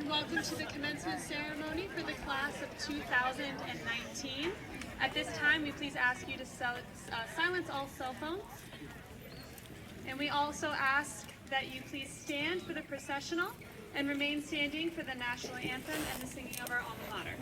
welcome to the commencement ceremony for the class of 2019. At this time, we please ask you to silence all cell phones. And we also ask that you please stand for the processional and remain standing for the national anthem and the singing of our alma mater.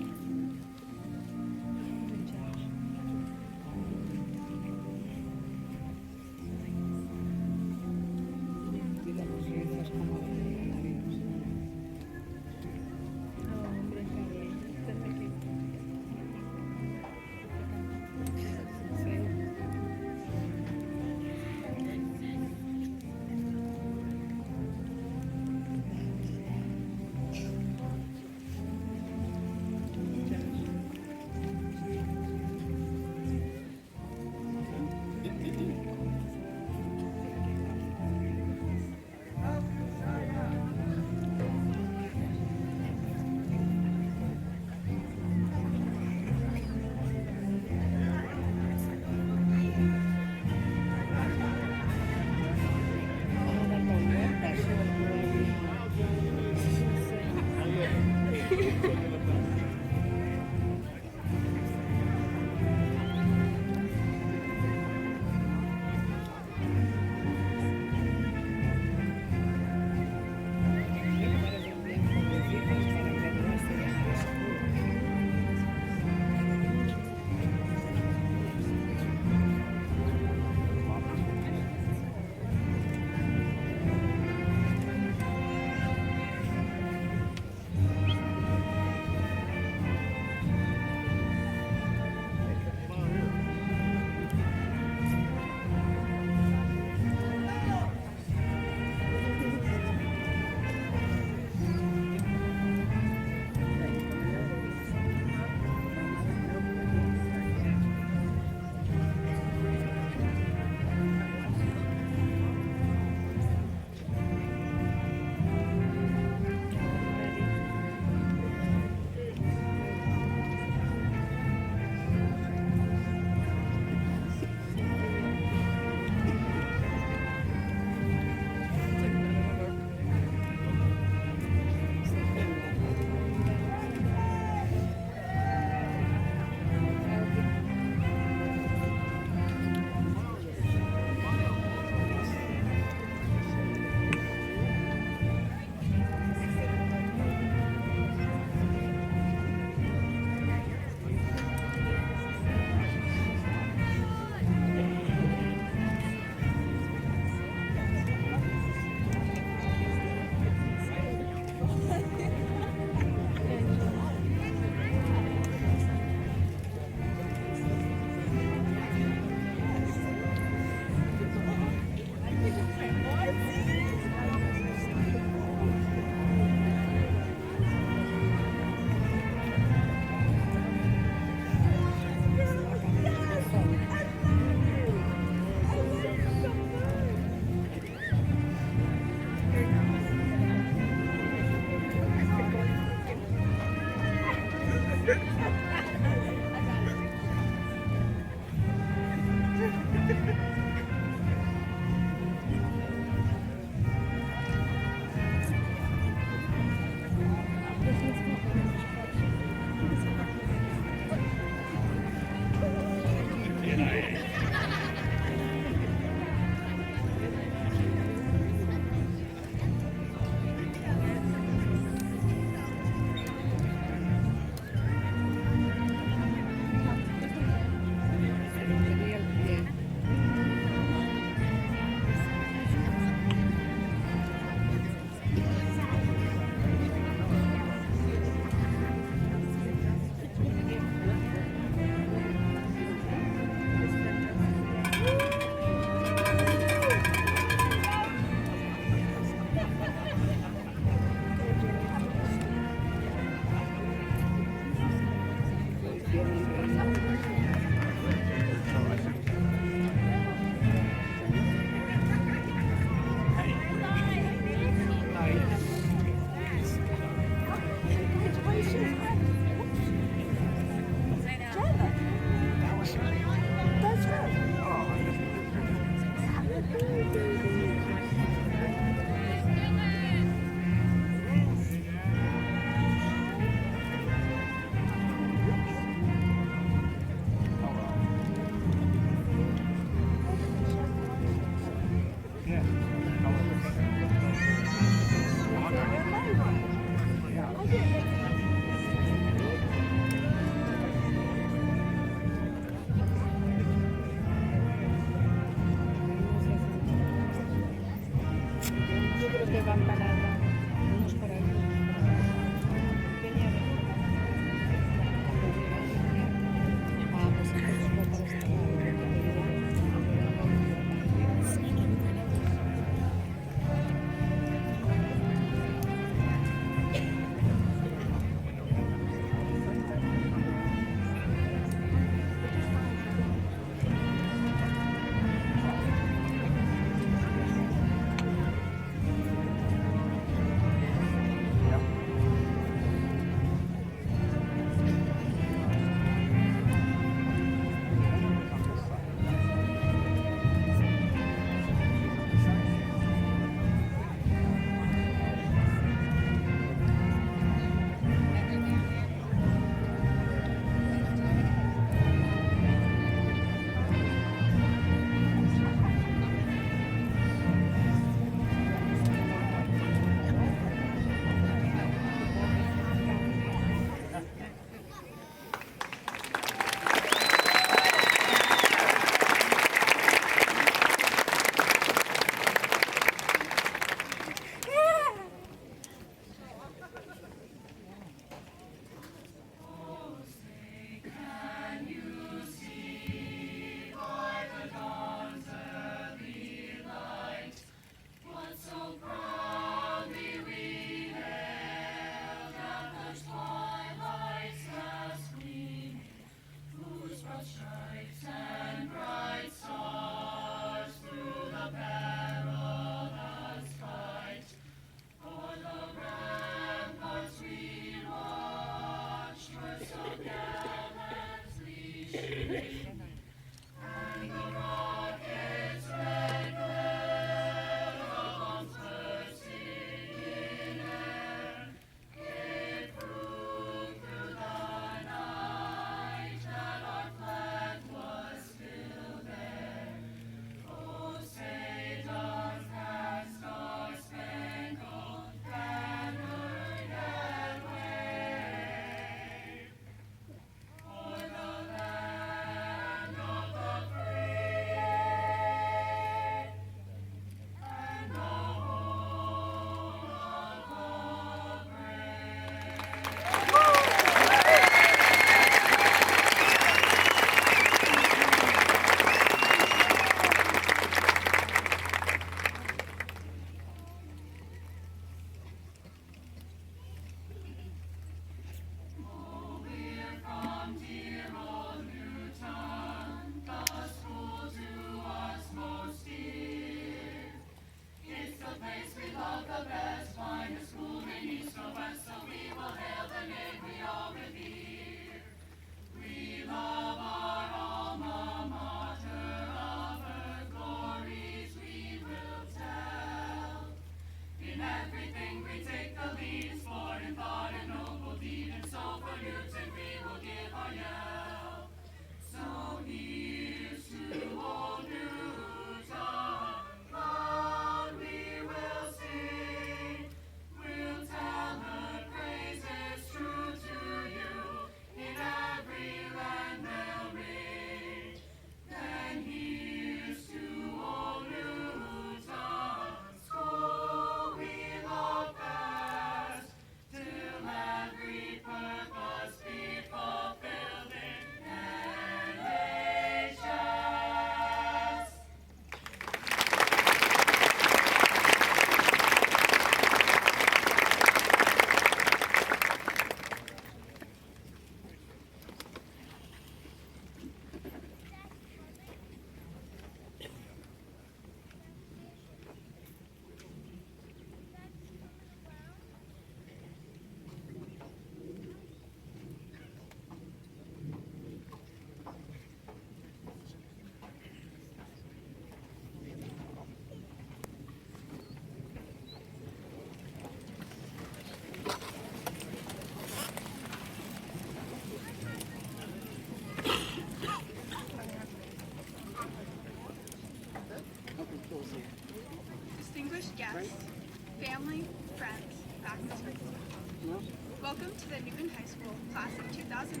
Welcome to the Newton High School Class of 2019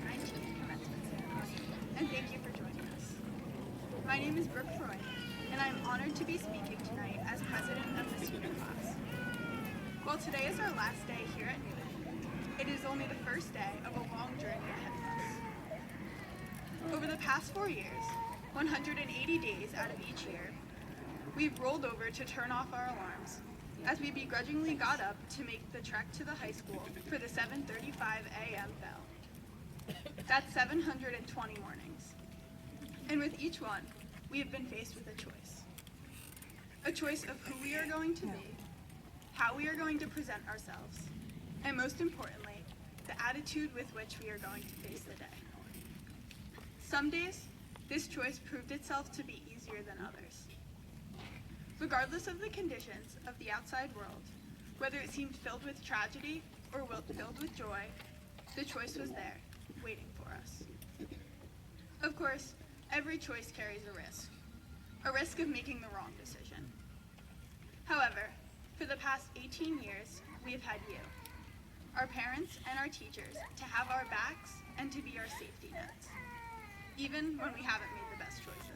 Commencement Ceremony, and thank you for joining us. My name is Brooke Freud, and I am honored to be speaking tonight as president of the student class. While today is our last day here at Newton, it is only the first day of a long journey ahead of us. Over the past 4 years, 180 days out of each year, we've rolled over to turn off our alarms as we begrudgingly got up to make the trek to the high school for the 7:35 a.m. bell. That's 720 mornings. And with each one, we have been faced with a choice. A choice of who we are going to be, how we are going to present ourselves, and most importantly, the attitude with which we are going to face the day. Some days, this choice proved itself to be easier than others. Regardless of the conditions of the outside world, whether it seemed filled with tragedy or filled with joy, the choice was there, waiting for us. Of course, every choice carries a risk of making the wrong decision. However, for the past 18 years, we have had you, our parents and our teachers, to have our backs and to be our safety nets, even when we haven't made the best choices.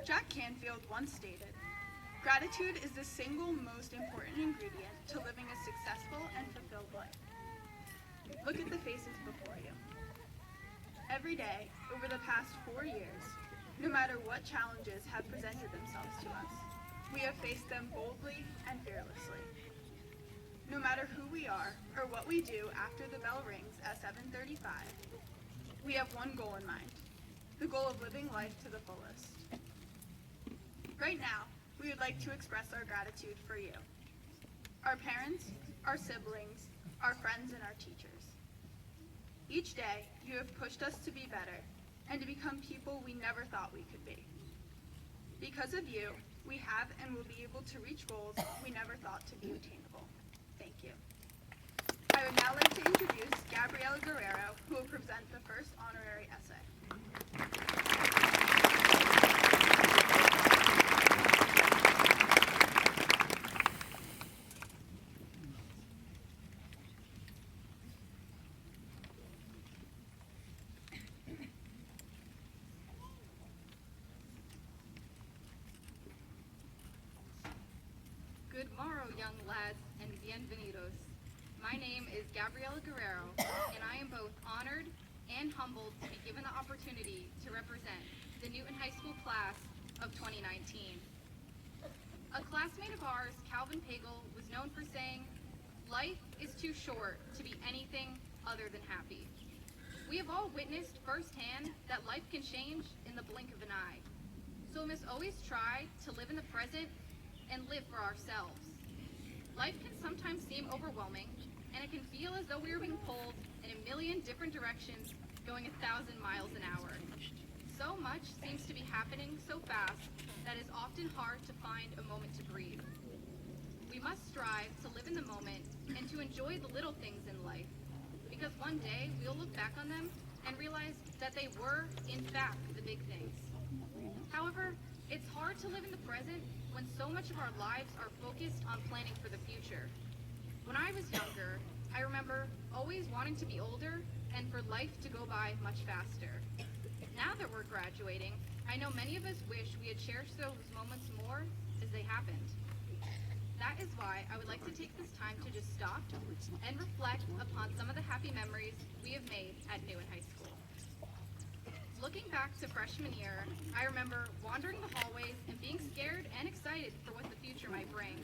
Jack Canfield once stated, "Gratitude is the single most important ingredient to living a successful and fulfilled life." Look at the faces before you. Every day, over the past 4 years, no matter what challenges have presented themselves to us, we have faced them boldly and fearlessly. No matter who we are or what we do after the bell rings at 7:35, we have one goal in mind, the goal of living life to the fullest. Right now, we would like to express our gratitude for you, our parents, our siblings, our friends, and our teachers. Each day, you have pushed us to be better and to become people we never thought we could be. Because of you, we have and will be able to reach goals we never thought to be attainable. Thank you. I would now like to introduce Gabriela Guerrero, who will present the first honorary essay. Good morrow, young lads, and bienvenidos. My name is Gabriela Guerrero, and I am both honored and humbled to be given the opportunity to represent the Newton High School class of 2019. A classmate of ours, Calvin Pagel, was known for saying, "Life is too short to be anything other than happy." We have all witnessed firsthand that life can change in the blink of an eye. So we must always try to live in the present and live for ourselves. Life can sometimes seem overwhelming, and it can feel as though we are being pulled in a million different directions, going 1,000 miles an hour. So much seems to be happening so fast that it's often hard to find a moment to breathe. We must strive to live in the moment and to enjoy the little things in life, because one day we'll look back on them and realize that they were, in fact, the big things. However, it's hard to live in the present when so much of our lives are focused on planning for the future. When I was younger, I remember always wanting to be older and for life to go by much faster. Now that we're graduating, I know many of us wish we had cherished those moments more as they happened. That is why I would like to take this time to just stop and reflect upon some of the happy memories we have made at Newton High School. Looking back to freshman year, I remember wandering the hallways and being scared and excited for what the future might bring.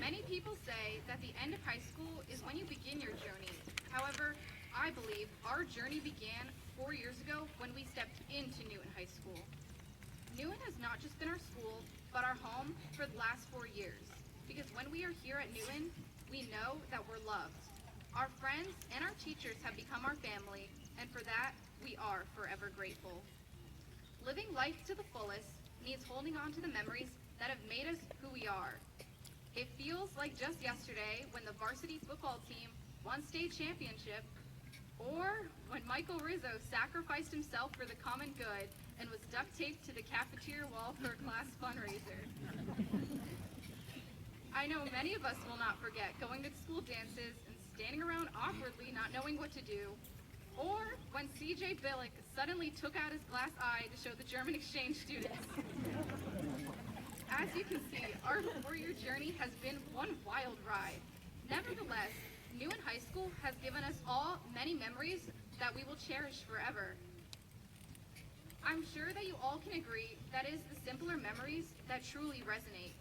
Many people say that the end of high school is when you begin your journey. However, I believe our journey began 4 years ago when we stepped into Newton High School. Newton has not just been our school, but our home for the last 4 years. Because when we are here at Newton, we know that we're loved. Our friends and our teachers have become our family, and for that, we are forever grateful. Living life to the fullest means holding on to the memories that have made us who we are. It feels like just yesterday when the varsity football team won state championship, or when Michael Rizzo sacrificed himself for the common good and was duct taped to the cafeteria wall for a class fundraiser. I know many of us will not forget going to school dances and standing around awkwardly not knowing what to do, or when CJ Billick suddenly took out his glass eye to show the German exchange students. As you can see, our 4-year journey has been one wild ride. Nevertheless, Newton High School has given us all many memories that we will cherish forever. I'm sure that you all can agree that it is the simpler memories that truly resonate.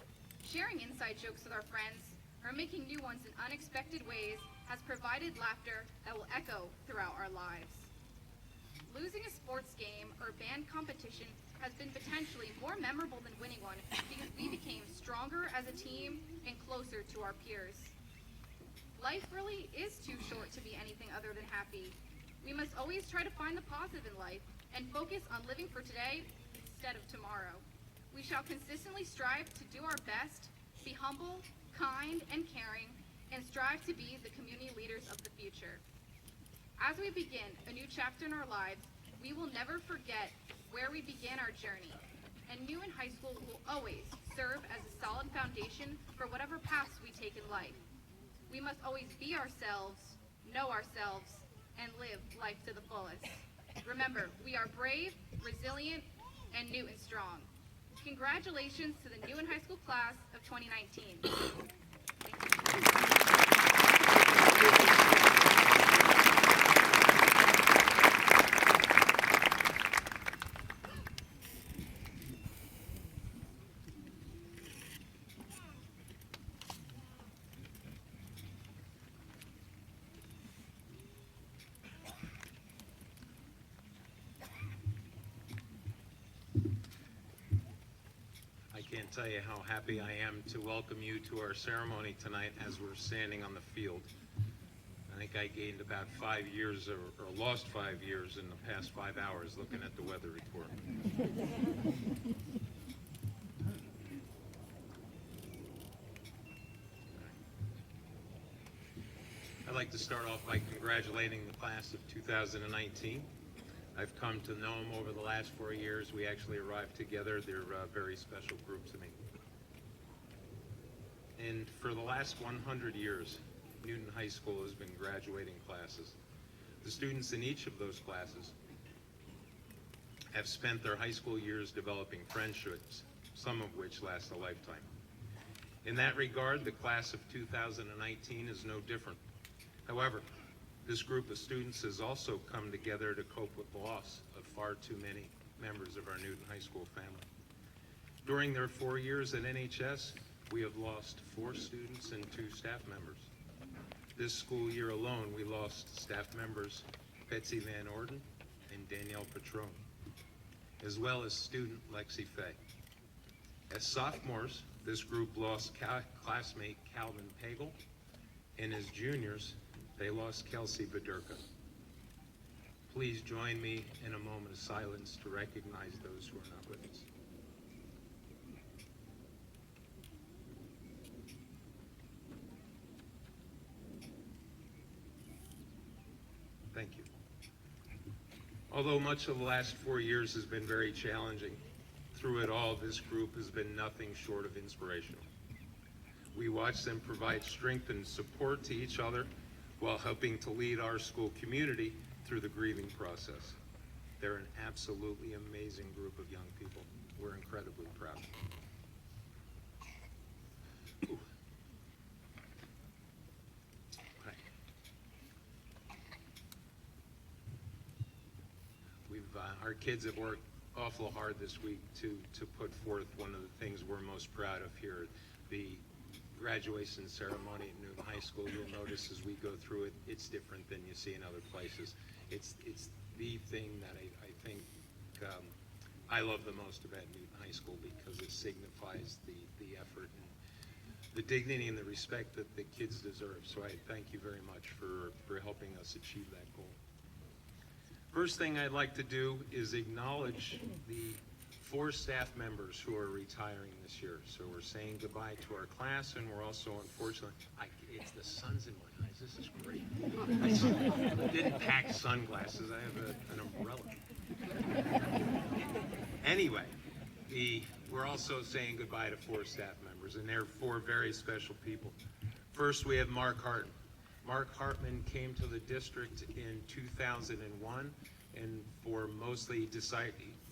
Sharing inside jokes with our friends or making new ones in unexpected ways has provided laughter that will echo throughout our lives. Losing a sports game or band competition has been potentially more memorable than winning one because we became stronger as a team and closer to our peers. Life really is too short to be anything other than happy. We must always try to find the positive in life and focus on living for today instead of tomorrow. We shall consistently strive to do our best, be humble, kind, and caring, and strive to be the community leaders of the future. As we begin a new chapter in our lives, we will never forget where we began our journey, and Newton High School will always serve as a solid foundation for whatever paths we take in life. We must always be ourselves, know ourselves, and live life to the fullest. Remember, we are brave, resilient, and Newton strong. Congratulations to the Newton High School class of 2019. I can't tell you how happy I am to welcome you to our ceremony tonight as we're standing on the field. I think I gained about 5 years or lost 5 years in the past 5 hours looking at the weather report. I'd like to start off by congratulating the class of 2019. I've come to know them over the last 4 years. We actually arrived together. They're a very special group to me. And for the last 100 years, Newton High School has been graduating classes. The students in each of those classes have spent their high school years developing friendships, some of which last a lifetime. In that regard, the class of 2019 is no different. However, this group of students has also come together to cope with the loss of far too many members of our Newton High School family. During their 4 years at NHS, we have lost 4 students and 2 staff members. This school year alone, we lost staff members Betsy Van Orden and Danielle Petrone, as well as student Lexi Fay. As sophomores, this group lost classmate Calvin Pagel, and as juniors, they lost Kelsey Badurka. Please join me in a moment of silence to recognize those who are not with us. Thank you. Although much of the last 4 years has been very challenging, through it all, this group has been nothing short of inspirational. We watch them provide strength and support to each other while helping to lead our school community through the grieving process. They're an absolutely amazing group of young people. We're incredibly proud. Ooh. Okay. Our kids have worked awful hard this week to put forth one of the things we're most proud of here, the graduation ceremony at Newton High School. You'll notice as we go through it, it's different than you see in other places. It's the thing that I think I love the most about Newton High School because it signifies the effort and the dignity and the respect that the kids deserve. So I thank you very much for helping us achieve that goal. First thing I'd like to do is acknowledge the 4 staff members who are retiring this year. So we're saying goodbye to our class, and we're also, unfortunately, it's the sun's in my eyes. This is great. I didn't pack sunglasses. I have an umbrella. Anyway, we're also saying goodbye to 4 staff members. members, and they're four very special people. First, we have Mark Hartman. Mark Hartman came to the district in 2001, and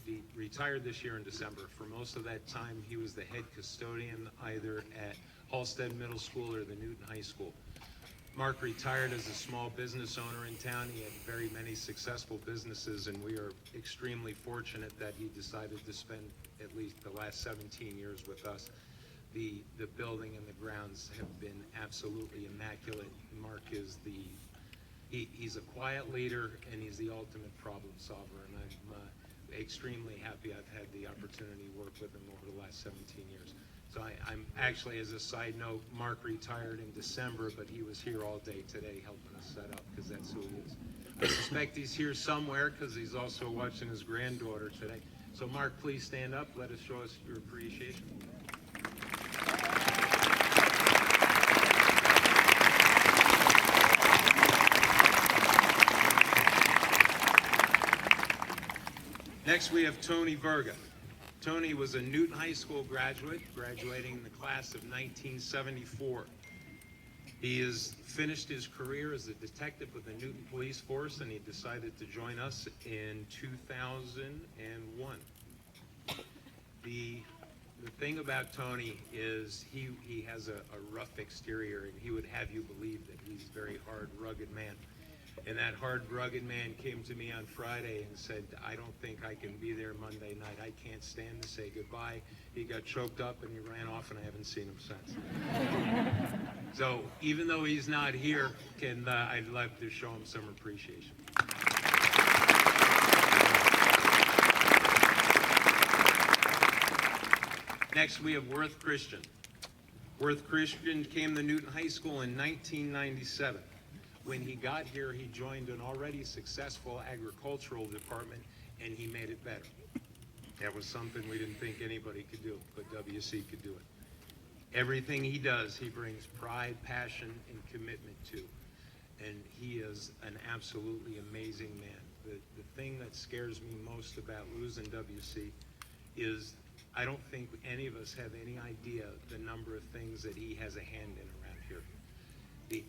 he retired this year in December. For most of that time, he was the head custodian either at Halstead Middle School or the Newton High School. Mark retired as a small business owner in town. He had very many successful businesses, and we are extremely fortunate that he decided to spend at least the last 17 years with us. The building and the grounds have been absolutely immaculate. Mark is he's a quiet leader, and he's the ultimate problem solver, and I'm extremely happy I've had the opportunity to work with him over the last 17 years. So I'm actually, as a side note, Mark retired in December, but he was here all day today helping us set up, because that's who he is. I suspect he's here somewhere because he's also watching his granddaughter today. So Mark, please stand up. Let us show us your appreciation. Next, we have Tony Verga. Tony was a Newton High School graduate, graduating in the class of 1974. He has finished his career as a detective with the Newton Police Force, and he decided to join us in 2001. The thing about Tony is he has a rough exterior, and he would have you believe that he's a very hard, rugged man. And that hard, rugged man came to me on Friday and said, I don't think I can be there Monday night. I can't stand to say goodbye. He got choked up and he ran off, and I haven't seen him since. So even though he's not here, I'd like to show him some appreciation. Next, we have Worth Christian. Worth Christian came to Newton High School in 1997. When he got here, he joined an already successful agricultural department, and he made it better. That was something we didn't think anybody could do, but WC could do it. Everything he does, he brings pride, passion, and commitment to. And he is an absolutely amazing man. The thing that scares me most about losing WC is I don't think any of us have any idea the number of things that he has a hand in around here.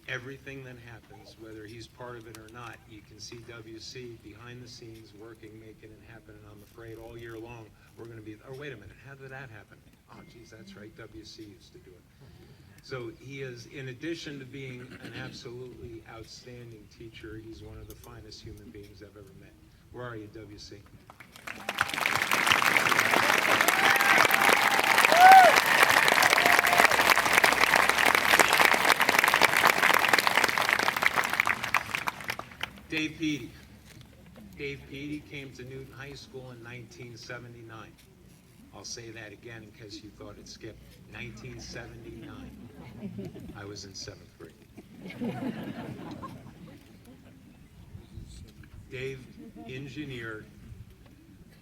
Everything that happens, whether he's part of it or not, you can see WC behind the scenes working, making it happen, and I'm afraid all year long we're going to be, oh, wait a minute, how did that happen? Oh, geez, that's right, WC used to do it. So he is, in addition to being an absolutely outstanding teacher, he's one of the finest human beings I've ever met. Where are you, WC? Dave Peaty. Dave Peaty came to Newton High School in 1979. I'll say that again in case you thought it skipped. 1979. I was in 7th grade. Dave engineered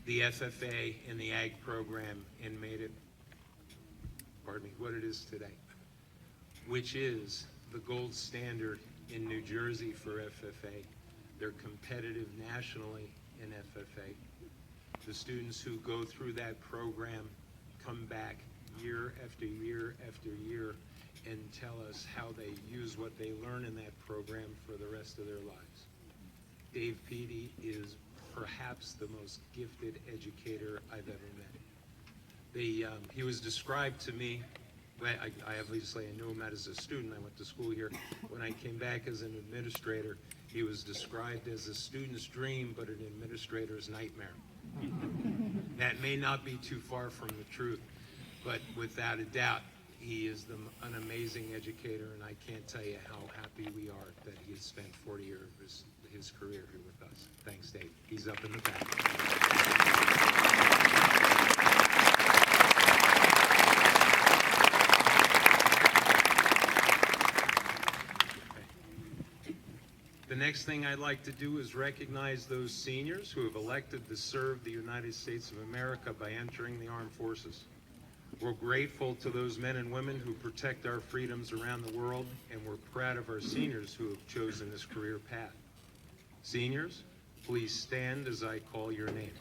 the FFA and the Ag program and made it, what it is today, which is the gold standard in New Jersey for FFA. They're competitive nationally in FFA. The students who go through that program come back year after year after year and tell us how they use what they learn in that program for the rest of their lives. Dave Peaty is perhaps the most gifted educator I've ever met. He was described to me, I obviously knew him as a student. I went to school here. When I came back as an administrator, he was described as a student's dream, but an administrator's nightmare. That may not be too far from the truth, but without a doubt, he is an amazing educator, and I can't tell you how happy we are that he has spent 40 years of his career here with us. Thanks, Dave. He's up in the back. The next thing I'd like to do is recognize those seniors who have elected to serve the United States of America by entering the armed forces. We're grateful to those men and women who protect our freedoms around the world, and we're proud of our seniors who have chosen this career path. Seniors, please stand as I call your name.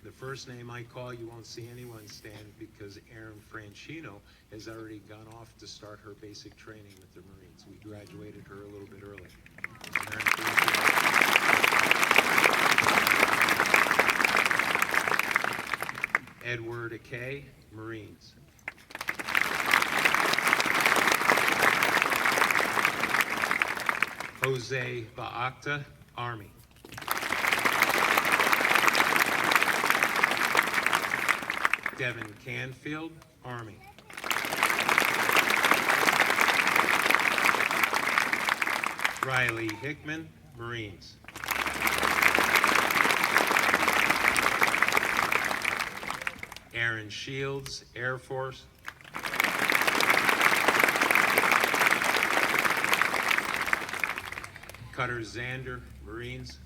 The first name I call, you won't see anyone stand because Erin Franchino has already gone off to start her basic training with the Marines. We graduated her a little bit early. Erin Franchino. Edward Akay, Marines. Jose Baakta, Army. Devin Canfield, Army. Riley Hickman, Marines. Aaron Shields, Air Force. Cutter Zander, Marines.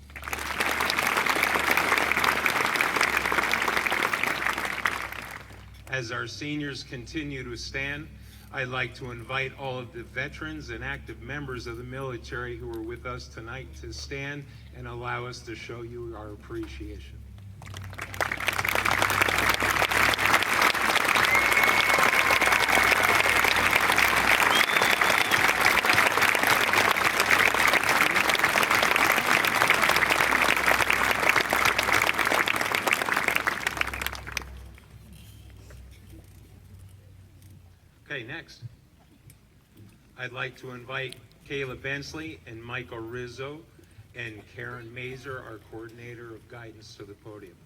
As our seniors continue to stand, I'd like to invite all of the veterans and active members of the military who are with us tonight to stand and allow us to show you our appreciation. Okay, next. I'd like to invite Kayla Bensley and Michael Rizzo and Karen Mazer, our coordinator of guidance, to the podium.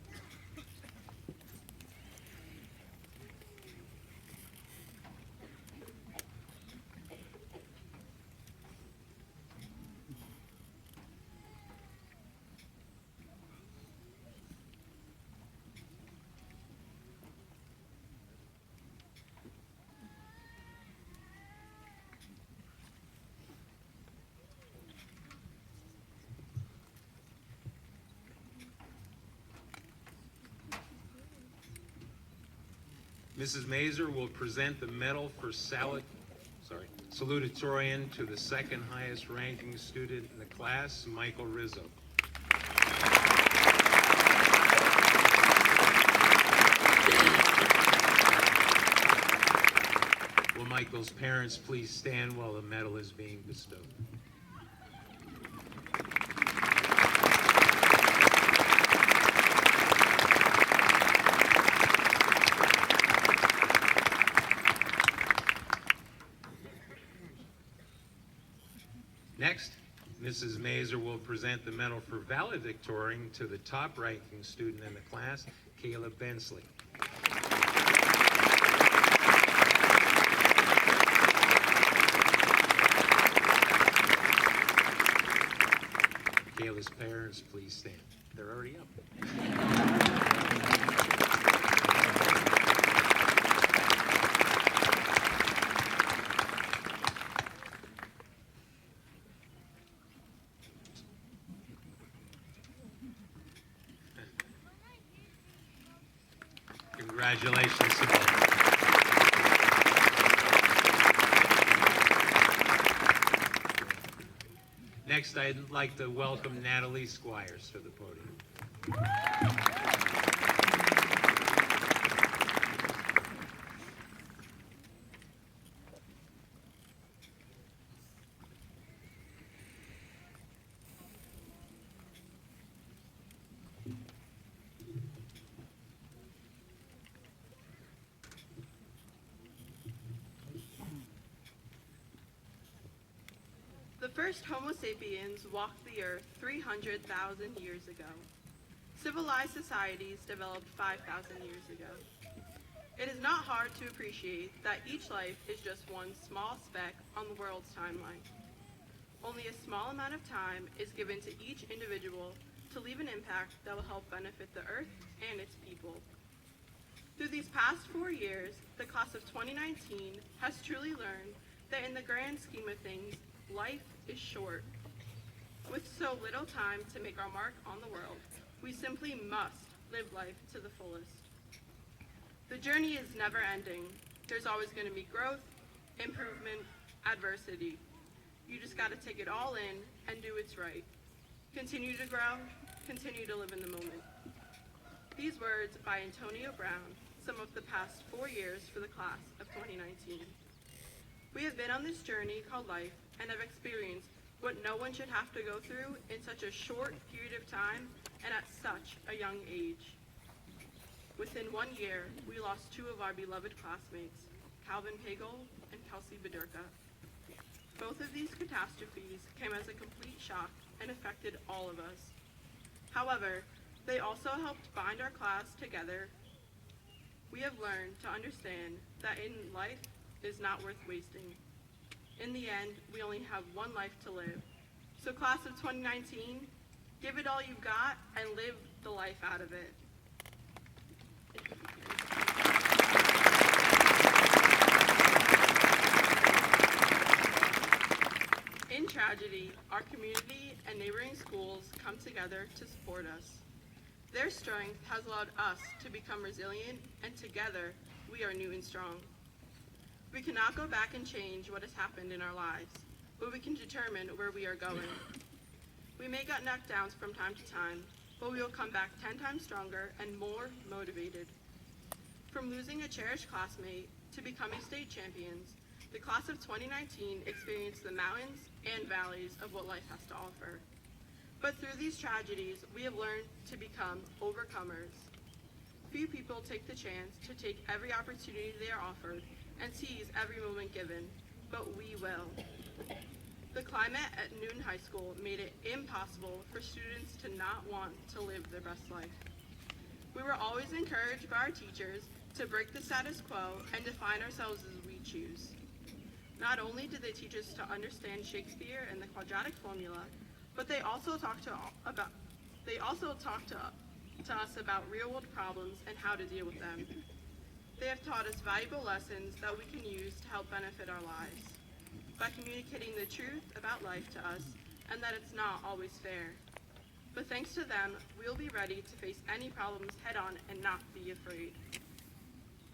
Mrs. Mazer will present the medal for salutatorian to the second highest ranking student in the class, Michael Rizzo. Will Michael's parents please stand while the medal is being bestowed? Next, Mrs. Mazer will present the medal for valedictorian to the top-ranking student in the class, Kayla Bensley. Kayla's parents, please stand. They're already up. Congratulations to both. Next, I'd like to welcome Natalie Squires to the podium. The first Homo sapiens walked the earth 300,000 years ago. Civilized societies developed 5,000 years ago. It is not hard to appreciate that each life is just one small speck on the world's timeline. Only a small amount of time is given to each individual to leave an impact that will help benefit the earth and its people. Through these past 4 years, the class of 2019 has truly learned that in the grand scheme of things, life is short. With so little time to make our mark on the world, we simply must live life to the fullest. The journey is never ending. There's always going to be growth, improvement, adversity. You just got to take it all in and do what's right. Continue to grow, continue to live in the moment. These words by Antonio Brown sum up the past 4 years for the class of 2019. We have been on this journey called life and have experienced what no one should have to go through in such a short period of time and at such a young age. Within 1 year, we lost 2 of our beloved classmates, Calvin Pagel and Kelsey Bedurka. Both of these catastrophes came as a complete shock and affected all of us. However, they also helped bind our class together. We have learned to understand that in life is not worth wasting. In the end, we only have one life to live. So class of 2019, give it all you've got and live the life out of it. In tragedy, our community and neighboring schools come together to support us. Their strength has allowed us to become resilient, and together we are new and strong. We cannot go back and change what has happened in our lives, but we can determine where we are going. We may get knocked down from time to time, but we will come back 10 times stronger and more motivated. From losing a cherished classmate to becoming state champions, the class of 2019 experienced the mountains and valleys of what life has to offer. But through these tragedies, we have learned to become overcomers. Few people take the chance to take every opportunity they are offered and seize every moment given, but we will. The climate at Newton High School made it impossible for students to not want to live their best life. We were always encouraged by our teachers to break the status quo and define ourselves as we choose. Not only did they teach us to understand Shakespeare and the quadratic formula, but they also talked to us about real-world problems and how to deal with them. They have taught us valuable lessons that we can use to help benefit our lives by communicating the truth about life to us and that it's not always fair. But thanks to them, we'll be ready to face any problems head-on and not be afraid.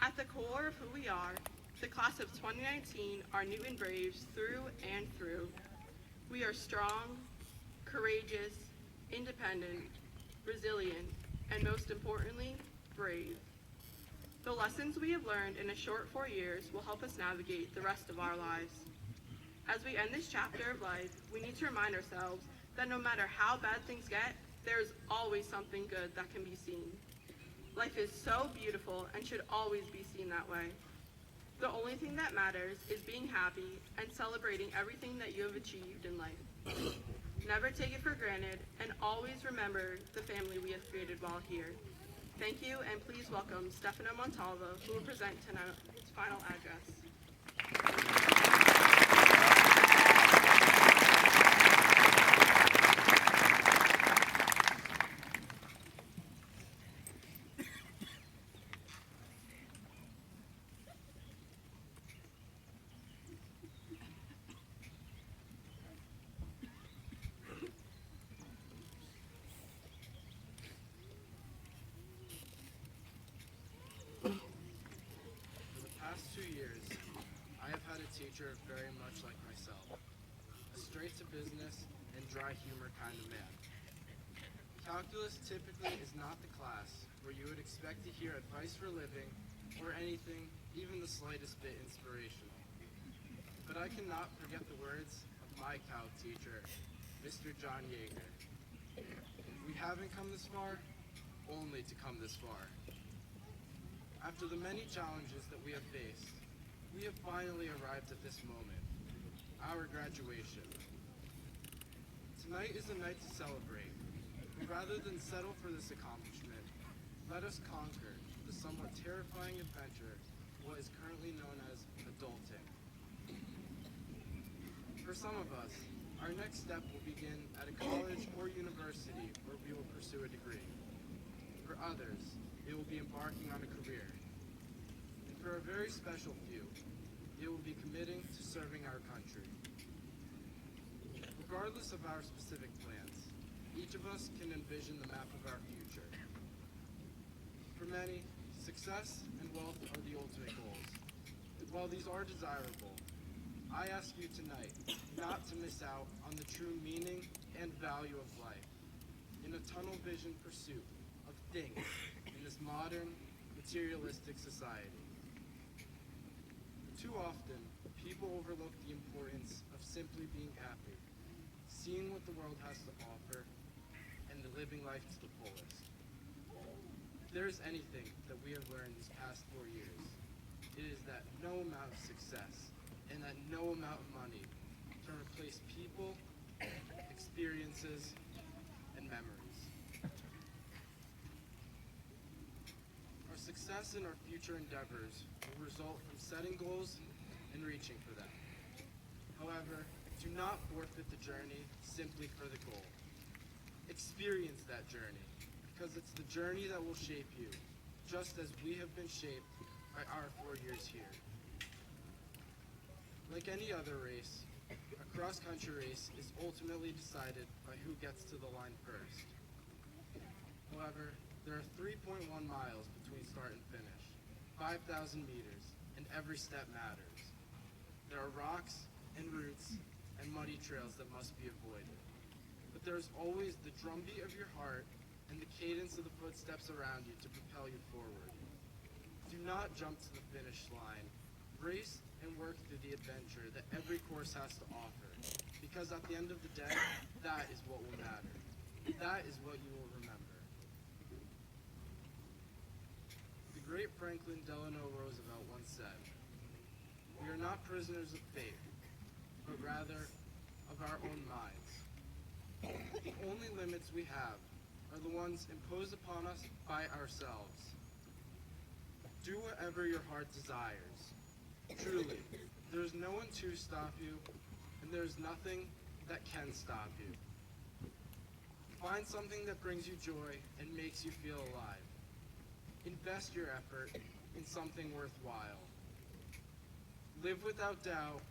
At the core of who we are, the class of 2019 are Newton Braves through and through. We are strong, courageous, independent, resilient, and most importantly, brave. The lessons we have learned in a short 4 years will help us navigate the rest of our lives. As we end this chapter of life, we need to remind ourselves that no matter how bad things get, there's always something good that can be seen. Life is so beautiful and should always be seen that way. The only thing that matters is being happy and celebrating everything that you have achieved in life. Never take it for granted, and always remember the family we have created while here. Thank you, and please welcome Stefano Montalvo, who will present tonight's final address. Teacher very much like myself, a straight-to-business and dry humor kind of man. Calculus typically is not the class where you would expect to hear advice for living or anything, even the slightest bit inspirational. But I cannot forget the words of my calc teacher, Mr. John Yeager. We haven't come this far, only to come this far. After the many challenges that we have faced, we have finally arrived at this moment, our graduation. Tonight is a night to celebrate, but rather than settle for this accomplishment, let us conquer the somewhat terrifying adventure of what is currently known as adulting. For some of us, our next step will begin at a college or university where we will pursue a degree. For others, it will be embarking on a career. And for a very special few, it will be committing to serving our country. Regardless of our specific plans, each of us can envision the map of our future. For many, success and wealth are the ultimate goals. And while these are desirable, I ask you tonight not to miss out on the true meaning and value of life in a tunnel vision pursuit of things in this modern, materialistic society. Too often, people overlook the importance of simply being happy, seeing what the world has to offer, and living life to the fullest. If there is anything that we have learned these past 4 years, it is that no amount of success and that no amount of money can replace people, experiences, and memories. Our success in our future endeavors will result from setting goals and reaching for them. However, do not forfeit the journey simply for the goal. Experience that journey, because it's the journey that will shape you, just as we have been shaped by our 4 years here. Like any other race, a cross-country race is ultimately decided by who gets to the line first. However, there are 3.1 miles between start and finish, 5,000 meters, and every step matters. There are rocks and roots and muddy trails that must be avoided. But there's always the drumbeat of your heart and the cadence of the footsteps around you to propel you forward. Do not jump to the finish line. Race and work through the adventure that every course has to offer, because at the end of the day, that is what will matter. That is what you will remember. The great Franklin Delano Roosevelt once said, "We are not prisoners of fate, but rather of our own minds. The only limits we have are the ones imposed upon us by ourselves. Do whatever your heart desires. Truly, there is no one to stop you, and there is nothing that can stop you. Find something that brings you joy and makes you feel alive. Invest your effort in something worthwhile. Live without doubt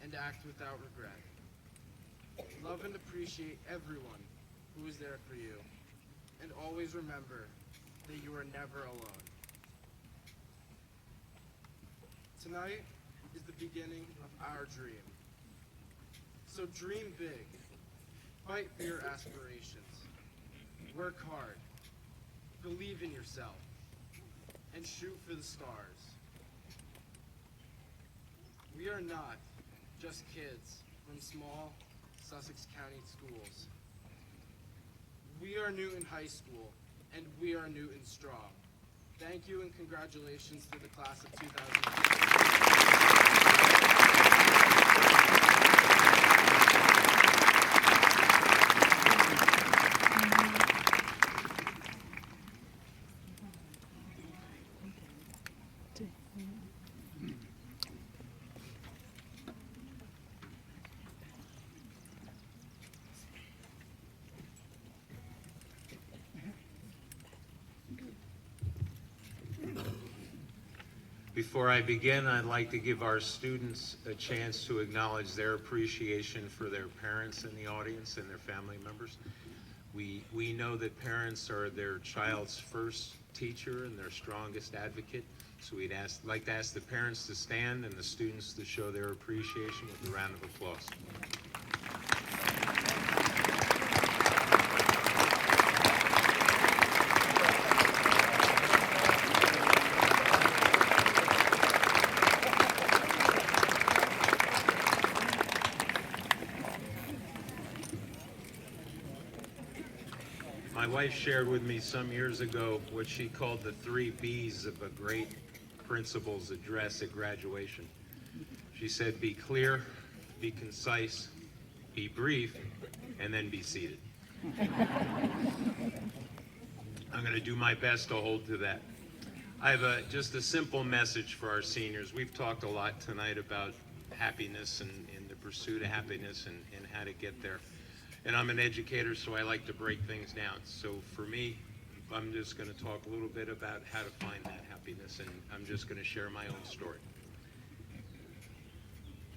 and act without regret. Love and appreciate everyone who is there for you, and always remember that you are never alone." Tonight is the beginning of our dream. So dream big. Fight for your aspirations. Work hard. Believe in yourself. And shoot for the stars. We are not just kids from small Sussex County schools. We are Newton High School, and we are Newton strong. Thank you and congratulations to the class of 2015. Before I begin, I'd like to give our students a chance to acknowledge their appreciation for their parents in the audience and their family members. We know that parents are their child's first teacher and their strongest advocate, so we'd like to ask the parents to stand and the students to show their appreciation with a round of applause. My wife shared with me some years ago what she called the 3 B's of a great principal's address at graduation. She said, be clear, be concise, be brief, and then be seated. I'm going to do my best to hold to that. I have just a simple message for our seniors. We've talked a lot tonight about happiness and the pursuit of happiness and how to get there. And I'm an educator, so I like to break things down. So for me, I'm just going to talk a little bit about how to find that happiness, and I'm just going to share my own story.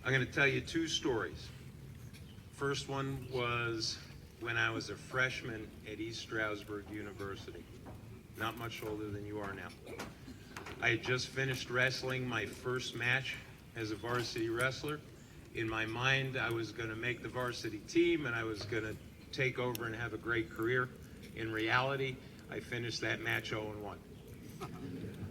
I'm going to tell you 2 stories. First one was when I was a freshman at East Stroudsburg University, not much older than you are now. I had just finished wrestling my first match as a varsity wrestler. In my mind, I was going to make the varsity team and I was going to take over and have a great career. In reality, I finished that match 0-1.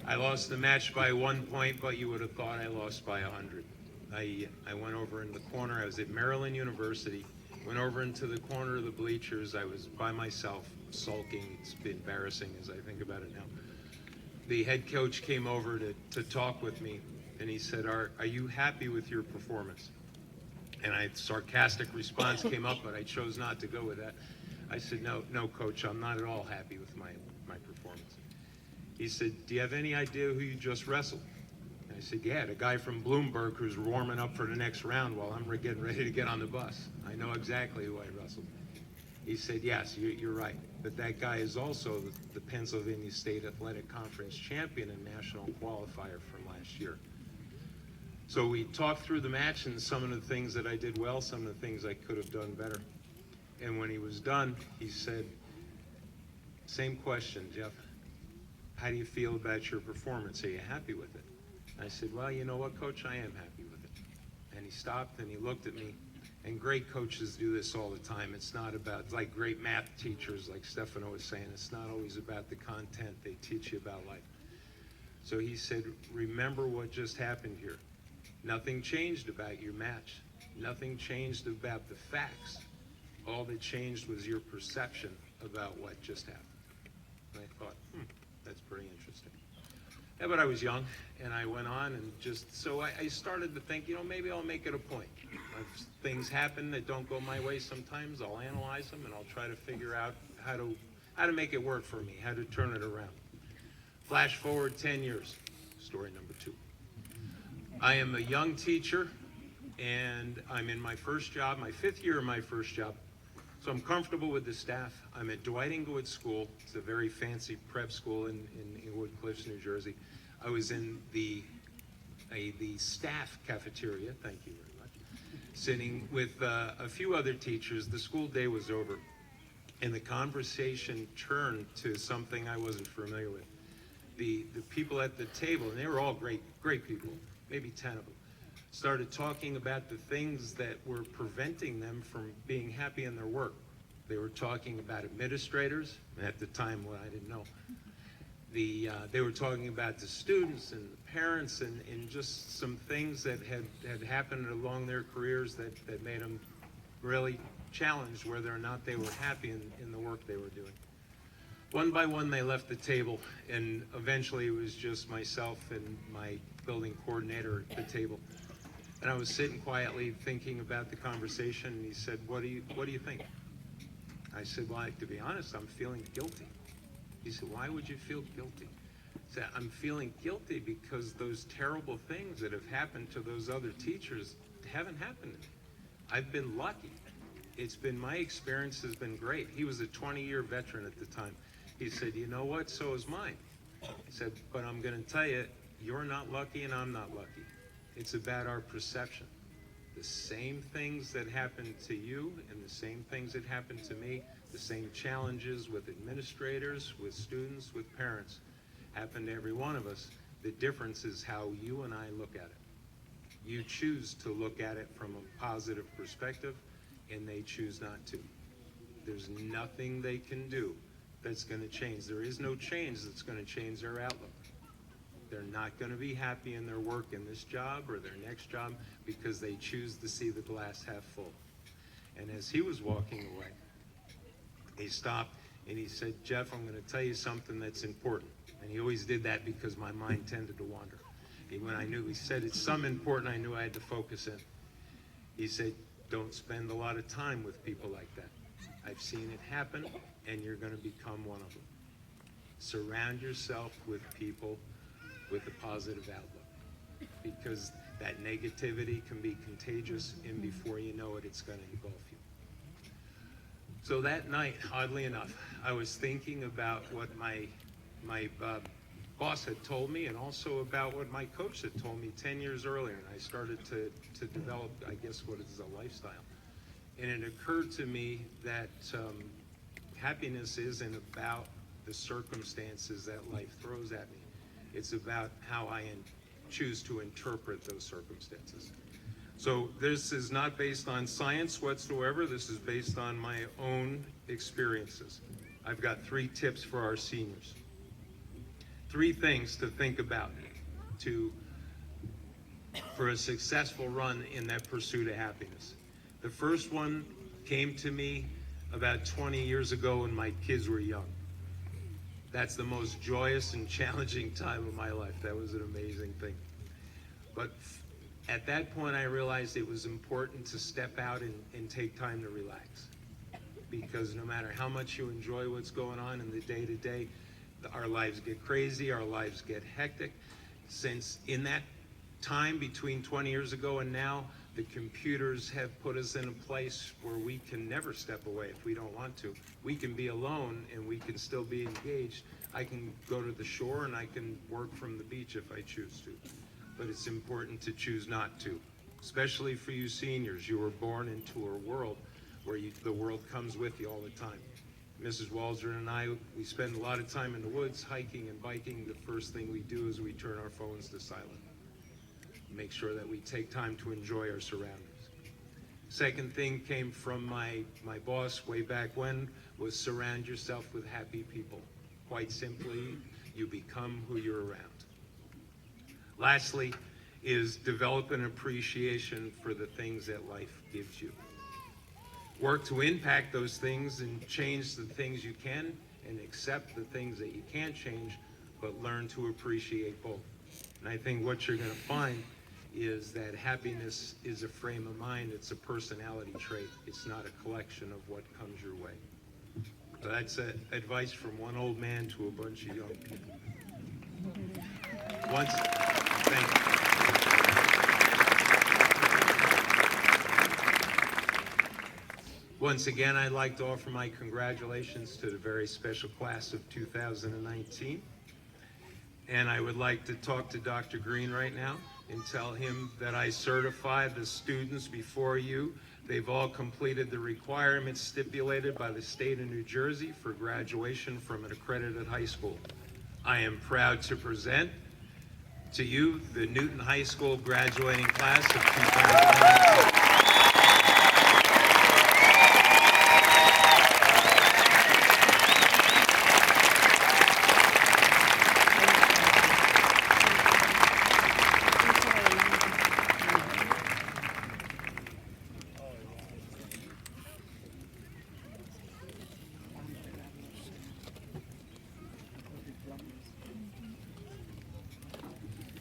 I lost the match by 1 point, but you would have thought I lost by 100. I went over in the corner. I was at Maryland University. Went over into the corner of the bleachers. I was by myself, sulking. It's embarrassing as I think about it now. The head coach came over to talk with me, and he said, are you happy with your performance? And a sarcastic response came up, but I chose not to go with that. I said, no, coach, I'm not at all happy with my performance. He said, do you have any idea who you just wrestled? And I said, yeah, the guy from Bloomberg who's warming up for the next round while I'm getting ready to get on the bus. I know exactly who I wrestled. He said, yes, you're right. But that guy is also the Pennsylvania State Athletic Conference champion and national qualifier from last year. So we talked through the match and some of the things that I did well, some of the things I could have done better. And when he was done, he said, same question, Jeff. How do you feel about your performance? Are you happy with it? I said, well, you know what, Coach, I am happy with it. And he stopped and he looked at me. And great coaches do this all the time. It's not about, like great math teachers, like Stefano was saying, it's not always about the content. They teach you about life. So he said, remember what just happened here. Nothing changed about your match. Nothing changed about the facts. All that changed was your perception about what just happened. And I thought, that's pretty interesting. Yeah, but I was young, and I went on, and so I started to think, maybe I'll make it a point. If things happen that don't go my way sometimes, I'll analyze them, and I'll try to figure out how to make it work for me, how to turn it around. Flash forward 10 years, story number 2. I am a young teacher, and I'm in my first job, my 5th year of my first job. So I'm comfortable with the staff. I'm at Dwight Englewood School. It's a very fancy prep school in Englewood Cliffs, New Jersey. I was in the staff cafeteria, thank you very much, sitting with a few other teachers. The school day was over, and the conversation turned to something I wasn't familiar with. The people at the table, and they were all great people, maybe 10 of them, started talking about the things that were preventing them from being happy in their work. They were talking about administrators, and at the time, what I didn't know. They were talking about the students and the parents and just some things that had happened along their careers that made them really challenged whether or not they were happy in the work they were doing. One by one, they left the table, and eventually it was just myself and my building coordinator at the table. And I was sitting quietly thinking about the conversation, and he said, what do you think? I said, well, to be honest, I'm feeling guilty. He said, why would you feel guilty? I said, I'm feeling guilty because those terrible things that have happened to those other teachers haven't happened to me. I've been lucky. My experience has been great. He was a 20-year veteran at the time. He said, you know what, so is mine. He said, but I'm going to tell you, you're not lucky and I'm not lucky. It's about our perception. The same things that happened to you and the same things that happened to me, the same challenges with administrators, with students, with parents, happen to every one of us. The difference is how you and I look at it. You choose to look at it from a positive perspective, and they choose not to. There's nothing they can do that's going to change. There is no change that's going to change their outlook. They're not going to be happy in their work in this job or their next job because they choose to see the glass half full. And as he was walking away, he stopped and he said, Jeff, I'm going to tell you something that's important. And he always did that because my mind tended to wander. He said it's some important, I knew I had to focus in. He said, don't spend a lot of time with people like that. I've seen it happen, and you're going to become one of them. Surround yourself with people with a positive outlook, because that negativity can be contagious, and before you know it, it's going to engulf you. So that night, oddly enough, I was thinking about what my boss had told me, and also about what my coach had told me 10 years earlier, and I started to develop, I guess, what is a lifestyle. And it occurred to me that happiness isn't about the circumstances that life throws at me. It's about how I choose to interpret those circumstances. So this is not based on science whatsoever. This is based on my own experiences. I've got 3 tips for our seniors. 3 things to think about for a successful run in that pursuit of happiness. The first one came to me about 20 years ago when my kids were young. That's the most joyous and challenging time of my life. That was an amazing thing. But at that point, I realized it was important to step out and take time to relax. Because no matter how much you enjoy what's going on in the day-to-day, our lives get crazy, our lives get hectic. Since in that time between 20 years ago and now, the computers have put us in a place where we can never step away if we don't want to. We can be alone and we can still be engaged. I can go to the shore and I can work from the beach if I choose to. But it's important to choose not to, especially for you seniors. You were born into a world where the world comes with you all the time. Mrs. Waldron and I, we spend a lot of time in the woods, hiking and biking. The first thing we do is we turn our phones to silent. Make sure that we take time to enjoy our surroundings. Second thing came from my boss way back when, was surround yourself with happy people. Quite simply, you become who you're around. Lastly is develop an appreciation for the things that life gives you. Work to impact those things and change the things you can and accept the things that you can't change, but learn to appreciate both. And I think what you're going to find is that happiness is a frame of mind. It's a personality trait. It's not a collection of what comes your way. So that's advice from one old man to a bunch of young people. Thank you. Once again, I'd like to offer my congratulations to the very special class of 2019. And I would like to talk to Dr. Green right now and tell him that I certify the students before you. They've all completed the requirements stipulated by the state of New Jersey for graduation from an accredited high school. I am proud to present to you the Newton High School graduating class of 2019.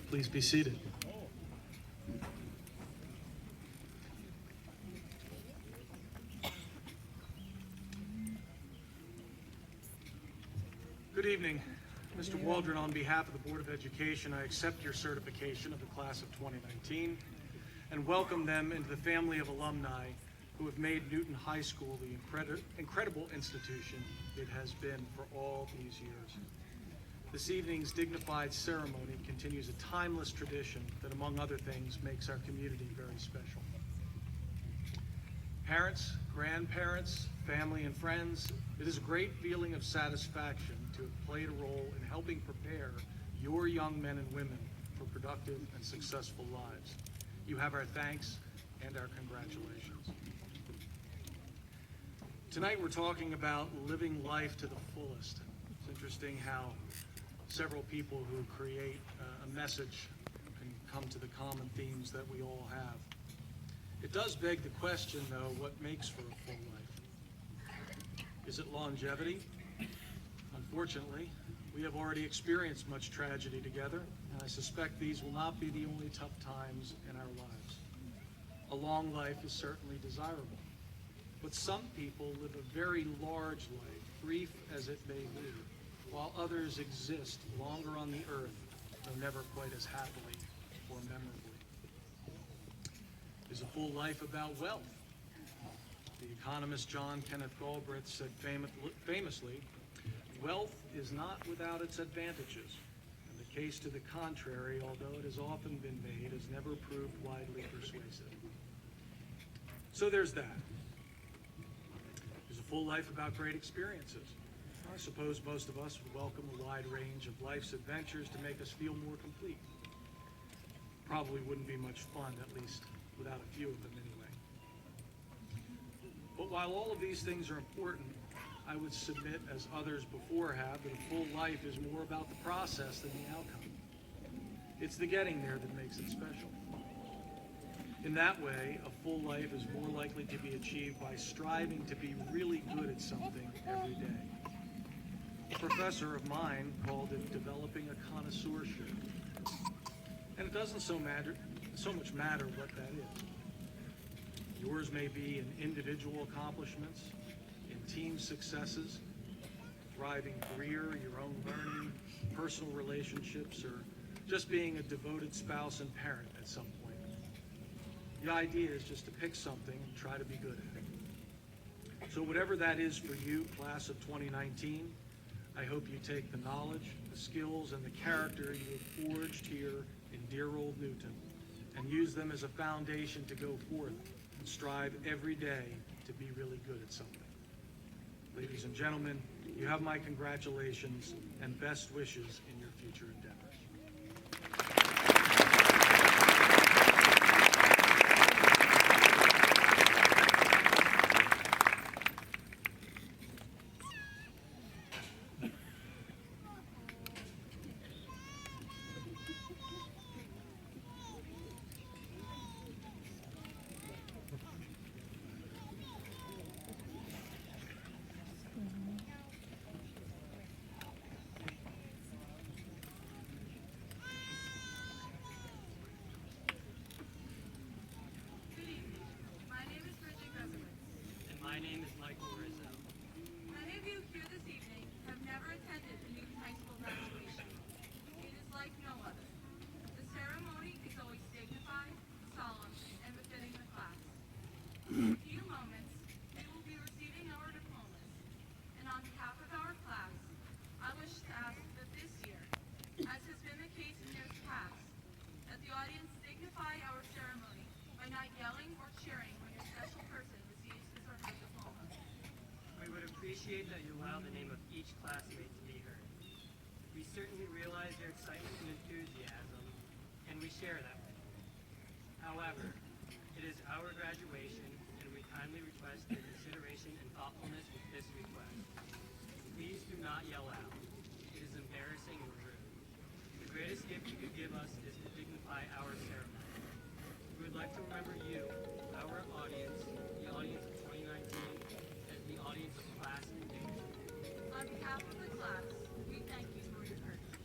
Please be seated. Good evening. Mr. Waldron, on behalf of the Board of Education, I accept your certification of the class of 2019 and welcome them into the family of alumni who have made Newton High School the incredible institution it has been for all these years. This evening's dignified ceremony continues a timeless tradition that, among other things, makes our community very special. Parents, grandparents, family, and friends, it is a great feeling of satisfaction to have played a role in helping prepare your young men and women for productive and successful lives. You have our thanks and our congratulations. Tonight we're talking about living life to the fullest. It's interesting how several people who create a message can come to the common themes that we all have. It does beg the question, though, what makes for a full life? Is it longevity? Unfortunately, we have already experienced much tragedy together, and I suspect these will not be the only tough times in our lives. A long life is certainly desirable, but some people live a very large life, brief as it may be, while others exist longer on the earth, though never quite as happily or memorably. Is a full life about wealth? The economist John Kenneth Galbraith said famously, wealth is not without its advantages, and the case to the contrary, although it has often been made, has never proved widely persuasive. So there's that. Is a full life about great experiences? I suppose most of us would welcome a wide range of life's adventures to make us feel more complete. Probably wouldn't be much fun, at least without a few of them anyway. But while all of these things are important, I would submit, as others before have, that a full life is more about the process than the outcome. It's the getting there that makes it special. In that way, a full life is more likely to be achieved by striving to be really good at something every day. A professor of mine called it developing a connoisseurship. And it doesn't so much matter what that is. Yours may be in individual accomplishments, in team successes, thriving career, your own learning, personal relationships, or just being a devoted spouse and parent at some point. The idea is just to pick something and try to be good at it. So whatever that is for you, class of 2019, I hope you take the knowledge, the skills, and the character you have forged here in dear old Newton and use them as a foundation to go forth and strive every day to be really good at something. Ladies and gentlemen, you have my congratulations and best wishes in your future endeavors. My name is Bridget Guzowitz. And my name is Michael Rizzo. Many of you here this evening have never attended the Newton High School graduation. It is like no other. The ceremony is always dignified, solemn, and befitting the class. In a few moments, we will be receiving our diplomas. And on behalf of our class, I wish to ask that this year, as has been the case in years past, that the audience dignify our ceremony by not yelling or cheering when your special person receives his or her diploma. We would appreciate that you allow the name of each classmate to be heard. We certainly realize your excitement and enthusiasm, and we share that with you. However, it is our graduation, and we kindly request your consideration and thoughtfulness with this request. Please do not yell out. It is embarrassing and rude. The greatest gift you could give us is to dignify our ceremony. We would like to remember you, our audience, the audience of 2019, as the audience of class and Newton. On behalf of the class, we thank you for your courtesy.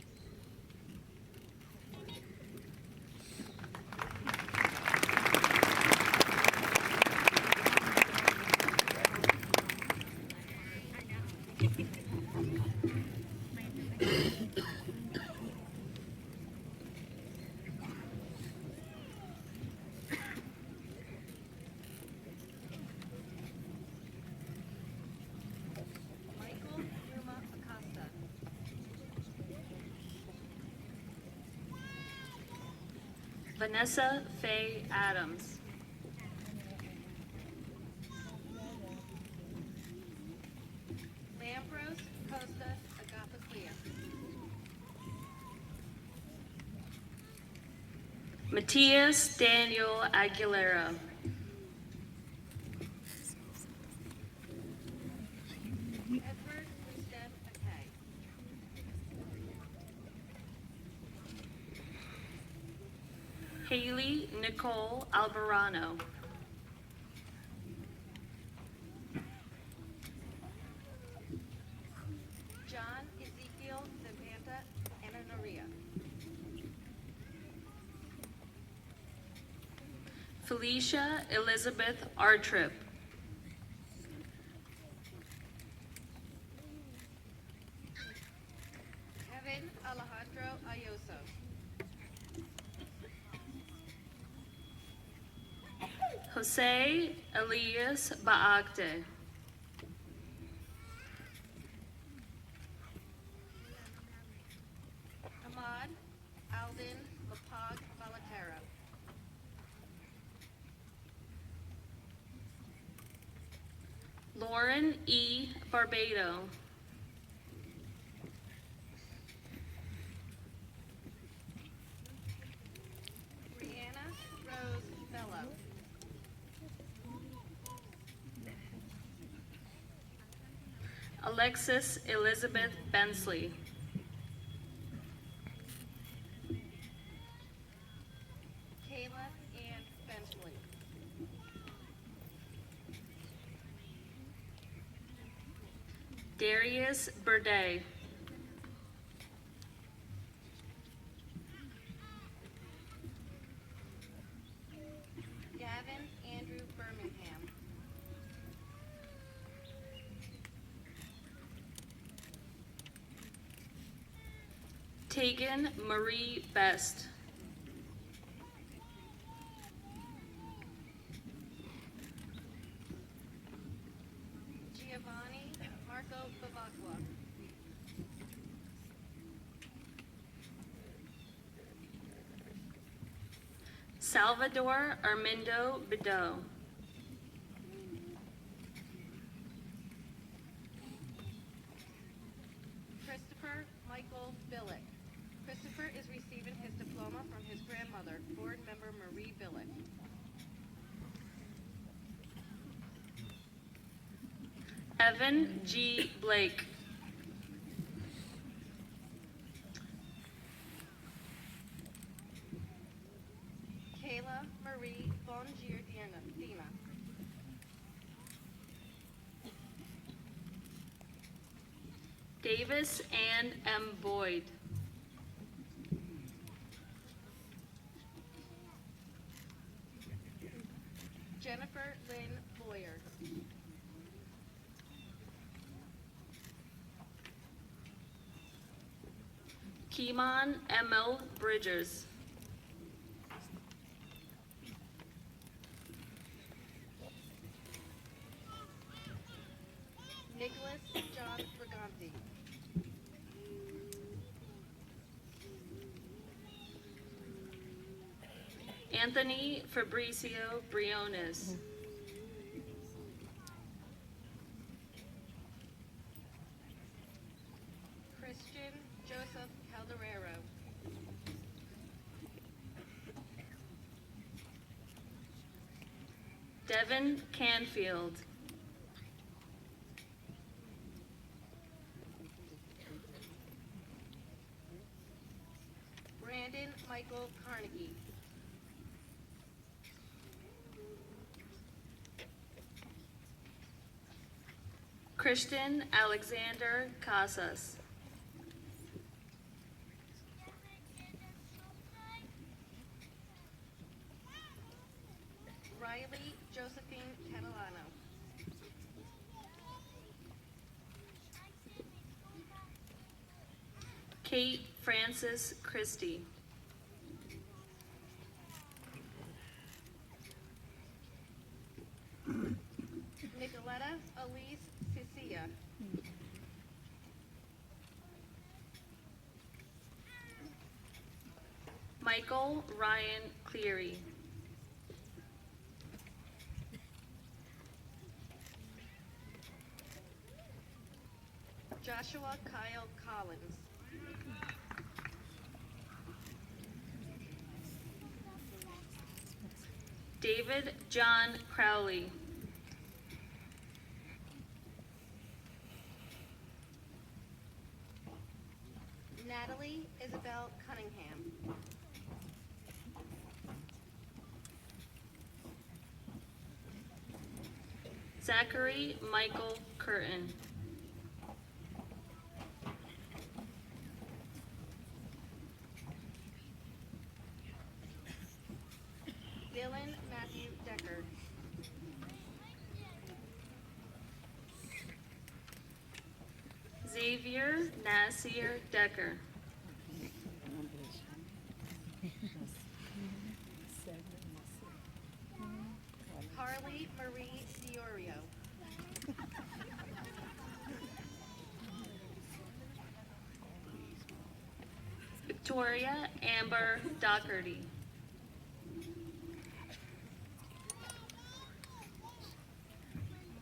Michael Yuma Acosta. Vanessa Faye Adams. Lampros Costa Agapaclia. Matias Daniel Aguilera. Edward Rustem Akay. Haley Nicole Alvarado. John Ezekiel Zapanta Ananoria. Felicia Elizabeth Artrip. Kevin Alejandro Ayoso. Jose Elias Baacte. Ahmad Aldin Lapag Balatero. Lauren E. Barbado. Brianna Rose Bello. Alexis Elizabeth Bensley. Kayla Ann Bentley. Darius Burdey. Gavin Andrew Birmingham. Tegan Marie Best. Giovanni Marco Bavacqua. Salvador Armindo Bideau. Christopher Michael Billick. Christopher is receiving his diploma from his grandmother, board member Marie Billick. Evan G. Blake. Kayla Marie Bongier Dina. Davis Ann M. Boyd. Jennifer Lynn Boyer. Kimon M.L. Bridgers. Nicholas John Briganti. Anthony Fabricio Briones. Christian Joseph Calderero. Devin Canfield. Brandon Michael Carnegie. Christian Alexander Casas. Riley Josephine Catalano. Kate Francis Christie. Nicoletta Elise Cecilia. Michael Ryan Cleary. Joshua Kyle Collins. David John Crowley. Natalie Isabel Cunningham. Zachary Michael Curtin. Dylan Matthew Decker. Xavier Nasir Decker. Harley Marie Diorio. Victoria Amber Doherty.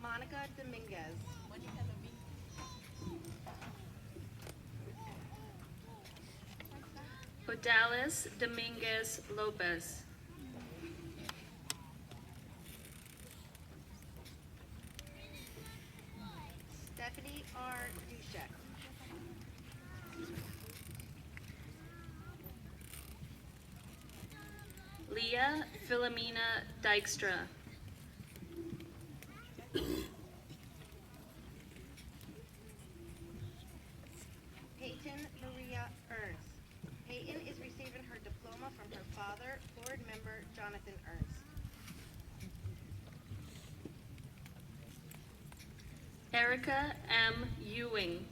Monica Dominguez. Odalis Dominguez Lopez. Stephanie R. Dushek. Leah Philomena Dykstra. Peyton Maria Ernst. Peyton is receiving her diploma from her father, board member Jonathan Ernst. Erica M. Ewing.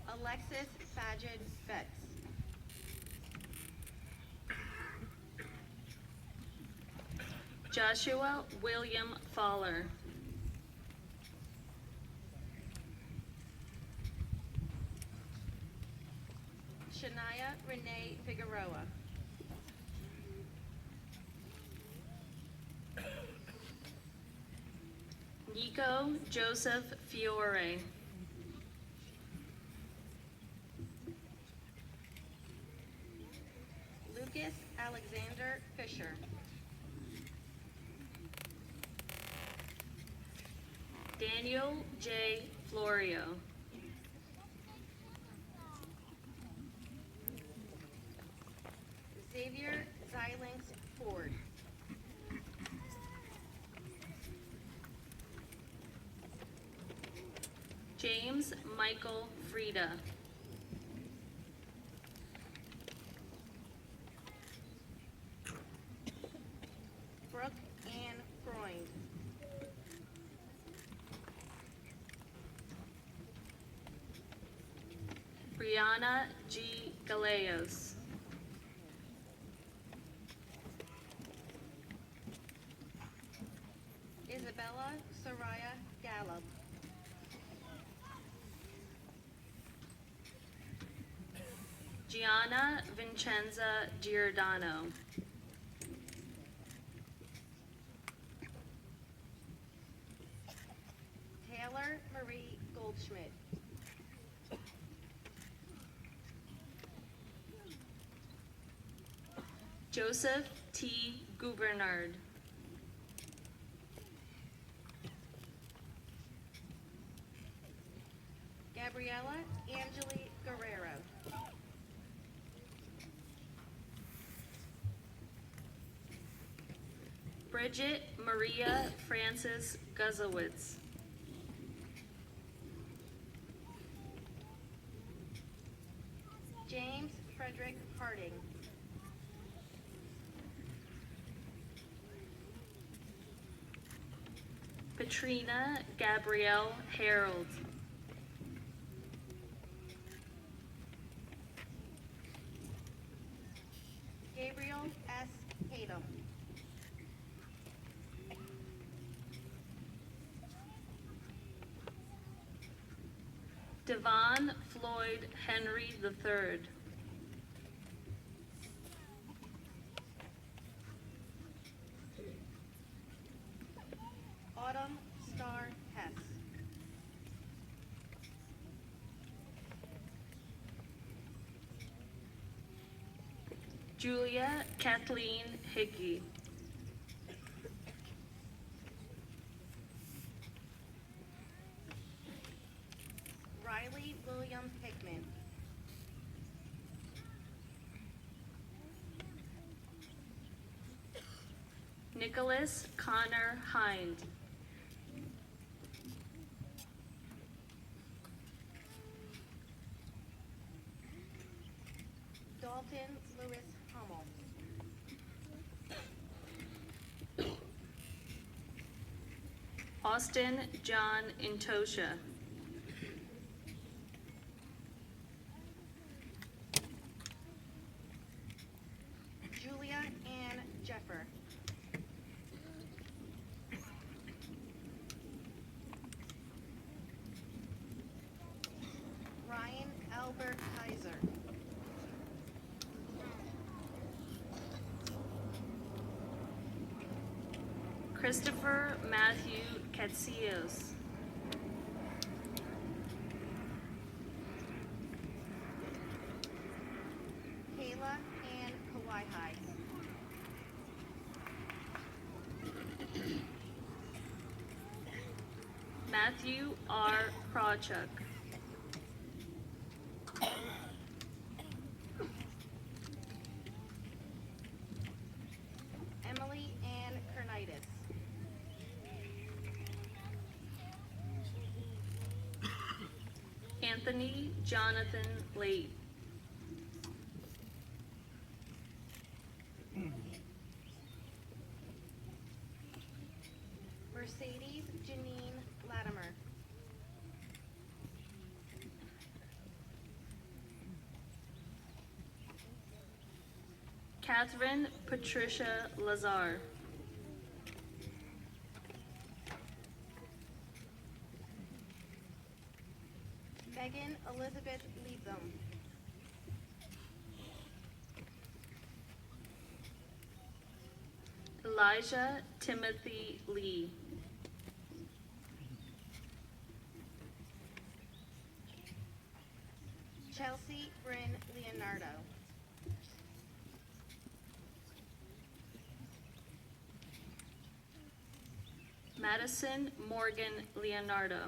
Alexis Fajid Betts. Joshua William Fowler. Shania Renee Figueroa. Nico Joseph Fiore. Lucas Alexander Fisher. Daniel J. Florio. Xavier Xilinx Ford. James Michael Frieda. Brooke Ann Freund. Brianna G. Gallegos. Isabella Soraya Gallup. Gianna Vincenza Giordano. Taylor Marie Goldschmidt. Joseph T. Gubernard. Gabriella Angeli Guerrero. Bridget Maria Francis Guzowitz. James Frederick Harding. Katrina Gabrielle Harold. Gabriel S. Tatum. Devon Floyd Henry III. Autumn Star Hess. Julia Kathleen Hickey. Riley William Hickman. Nicholas Connor Hind. Dalton Lewis Hummel. Austin John Intosha. Julia Ann Jeffer. Ryan Albert Kaiser. Christopher Matthew Katzios. Kayla Ann Kawhi. Matthew R. Krawchuk. Emily Ann Kernitis. Anthony Jonathan Late. Mercedes Janine Latimer. Catherine Patricia Lazar. Megan Elizabeth Leatham. Elijah Timothy Lee. Chelsea Bryn Leonardo. Madison Morgan Leonardo.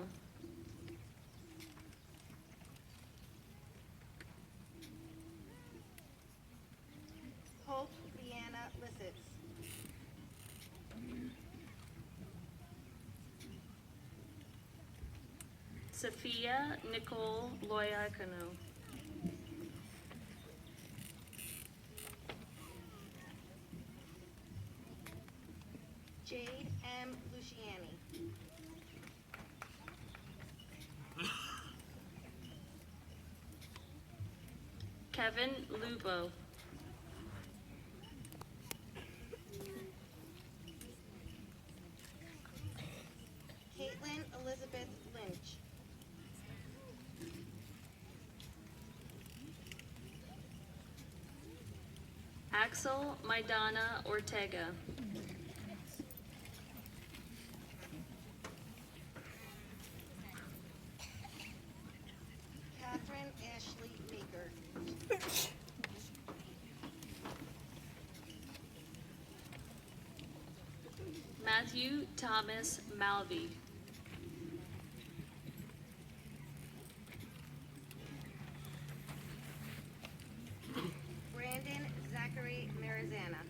Hope Leanna Lissitz. Sophia Nicole Loiacono. Jade M. Luciani. Kevin Lubo. Caitlin Elizabeth Lynch. Axel Maidana Ortega. Catherine Ashley Baker. Matthew Thomas Malvey. Brandon Zachary Marizana.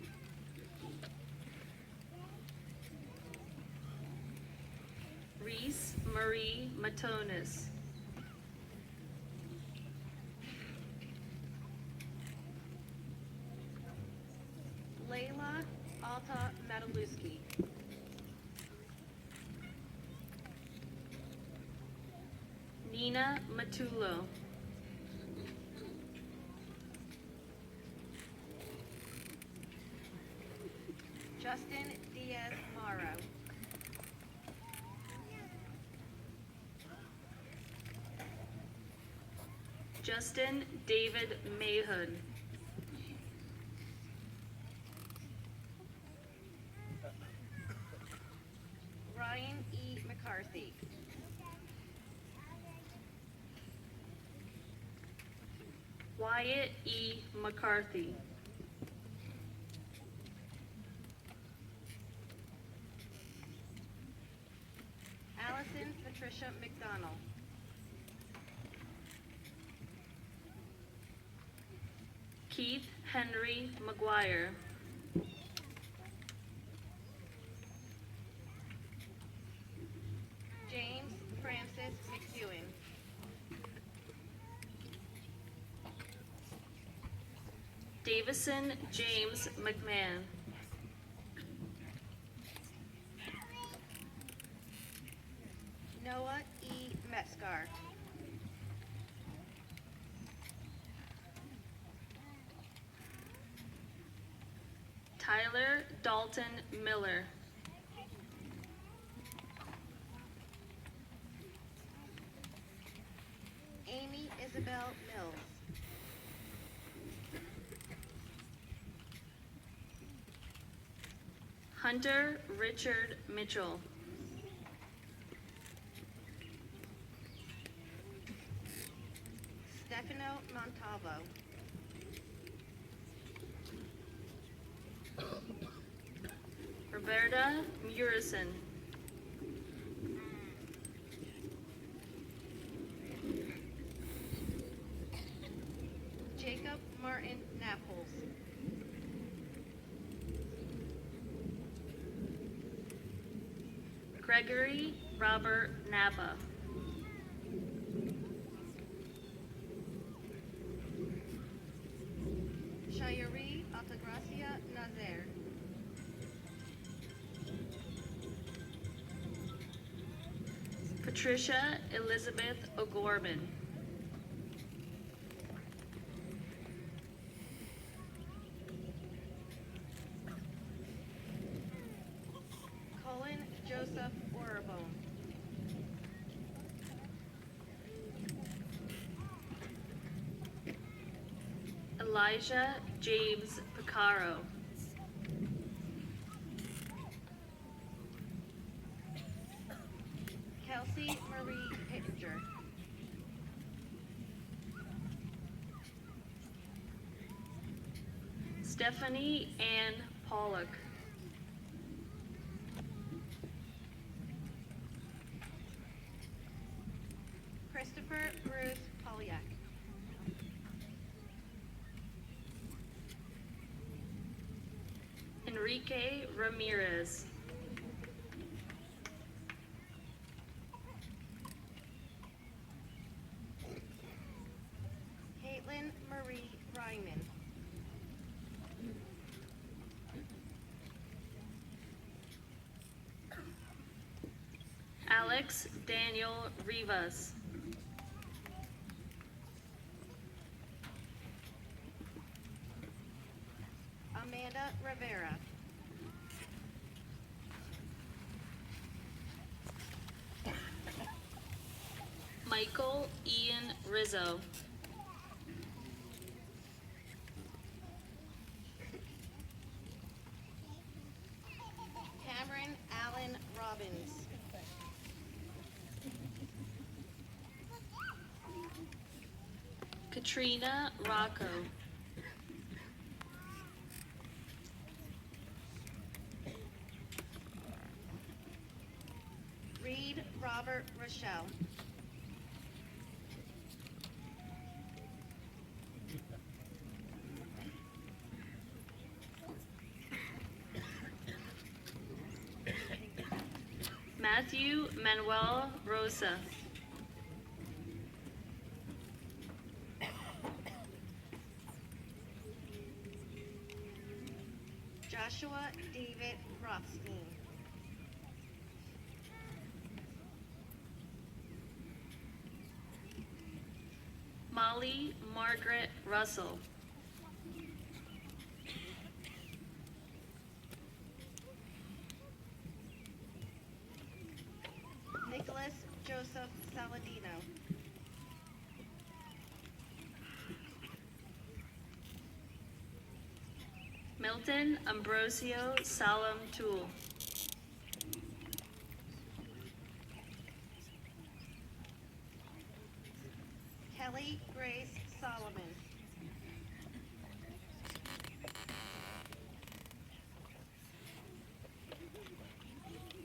Reese Marie Matonis. Layla Alta Mataluski. Nina Matulo. Justin Diaz Mara. Justin David Mayhood. Ryan E. McCarthy. Wyatt E. McCarthy. Allison Patricia McDonald. Keith Henry McGuire. James Francis McEwen. Davison James McMahon. Noah E. Metzgar. Tyler Dalton Miller. Amy Isabel Mills. Hunter Richard Mitchell. Stefano Montalvo. Roberta Murison. Gregory Robert Naba. Shayari Altagracia Nazaire. Patricia Elizabeth O'Gorman. Colin Joseph Orabone. Elijah James Picaro. Kelsey Marie Pittenger. Stephanie Ann Pollock. Christopher Bruce Polyak. Enrique Ramirez. Caitlin Marie Ryman. Alex Daniel Rivas. Amanda Rivera. Michael Ian Rizzo. Cameron Allen Robbins. Katrina Rocco. Reed Robert Rochelle. Matthew Manuel Rosa. Joshua David Rothstein. Molly Margaret Russell. Nicholas Joseph Saladino. Milton Ambrosio Salam Tool. Kelly Grace Solomon.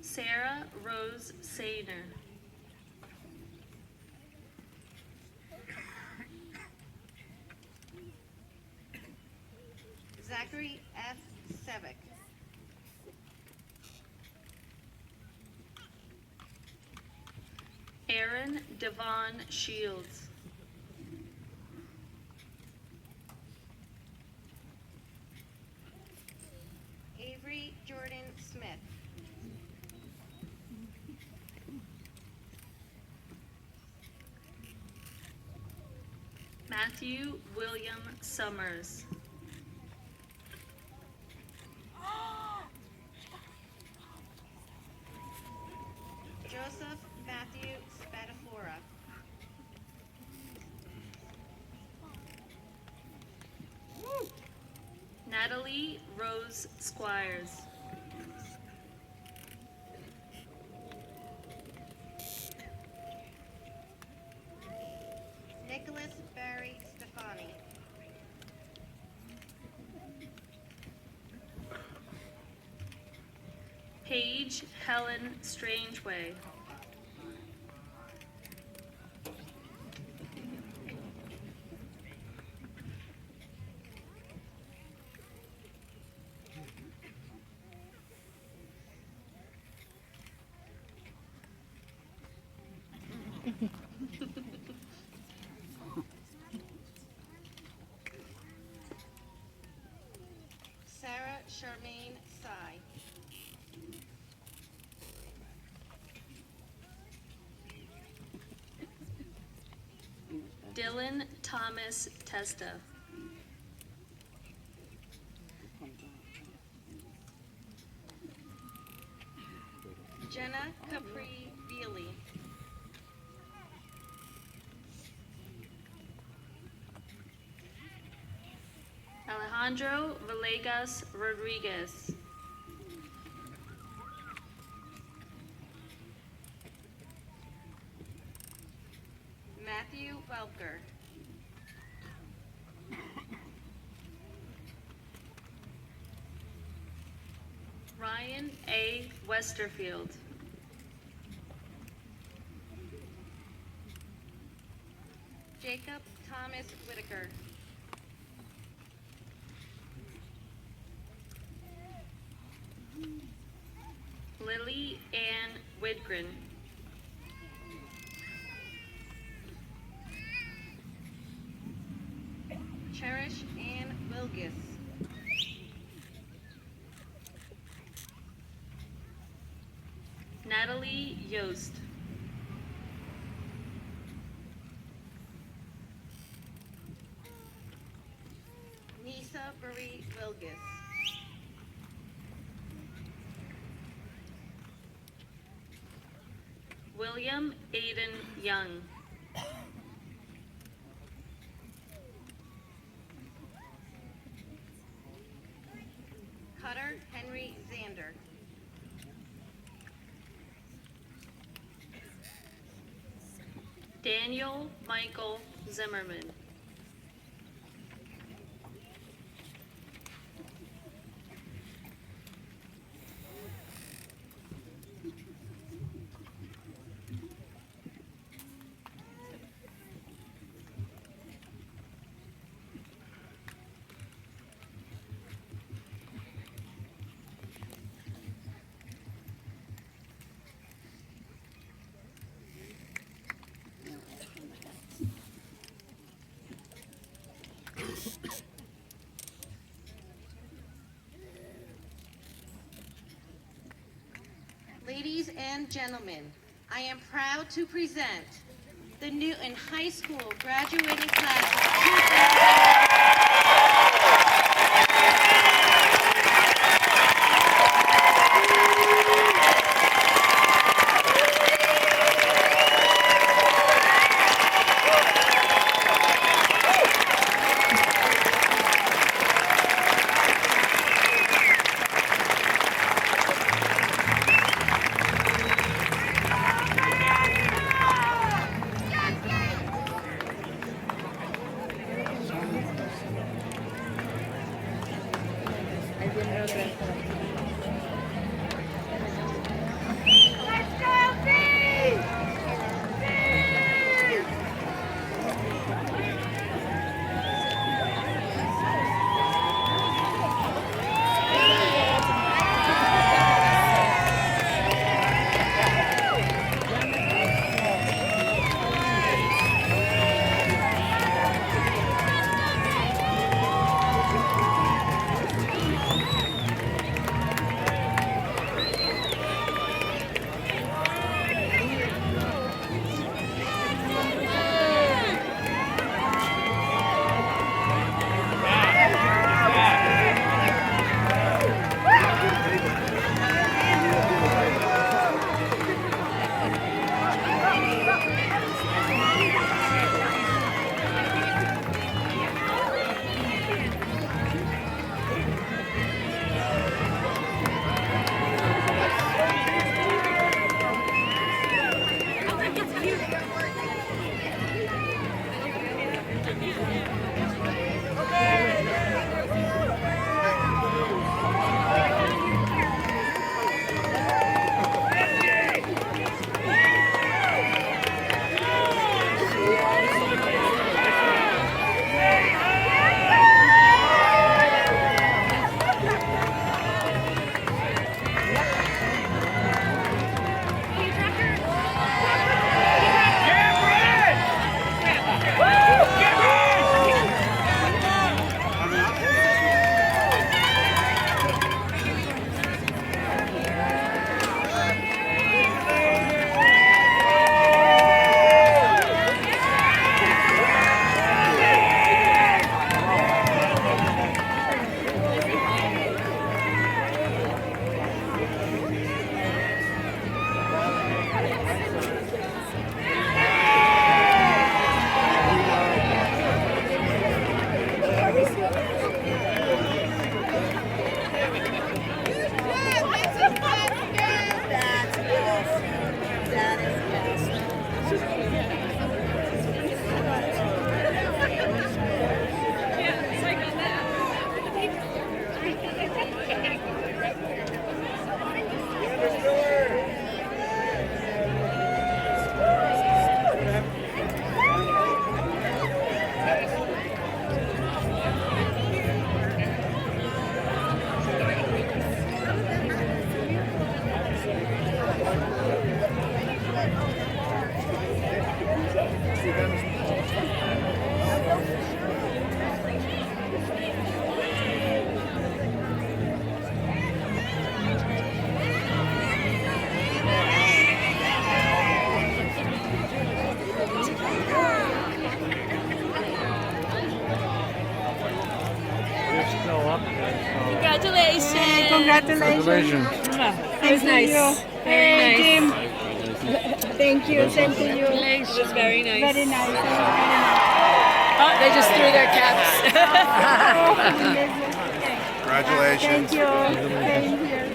Sarah Rose Sainer. Zachary F. Sevick. Aaron Devon Shields. Avery Jordan Smith. Matthew William Summers. Joseph Matthew Spadafora. Natalie Rose Squires. Nicholas Barry Stefani. Paige Helen Strangeway. Sarah Charmaine Sy. Dylan Thomas Testa. Jenna Capri Beely. Alejandro Villegas Rodriguez. Matthew Welker. Ryan A. Westerfield. Jacob Thomas Whitaker. Lily Ann Widgren. Cherish Ann Wilgis. Natalie Yost. Nisa Marie Wilgis. William Aiden Young. Cutter Henry Zander. Daniel Michael Zimmerman. Ladies and gentlemen, I am proud to present the Newton High School graduating class of 2000. Congratulations. It was nice. Very nice. Jim. Thank you. Same to you. It was very nice. Very nice. Oh, they just threw their caps. Congratulations. Thank you. Thank you.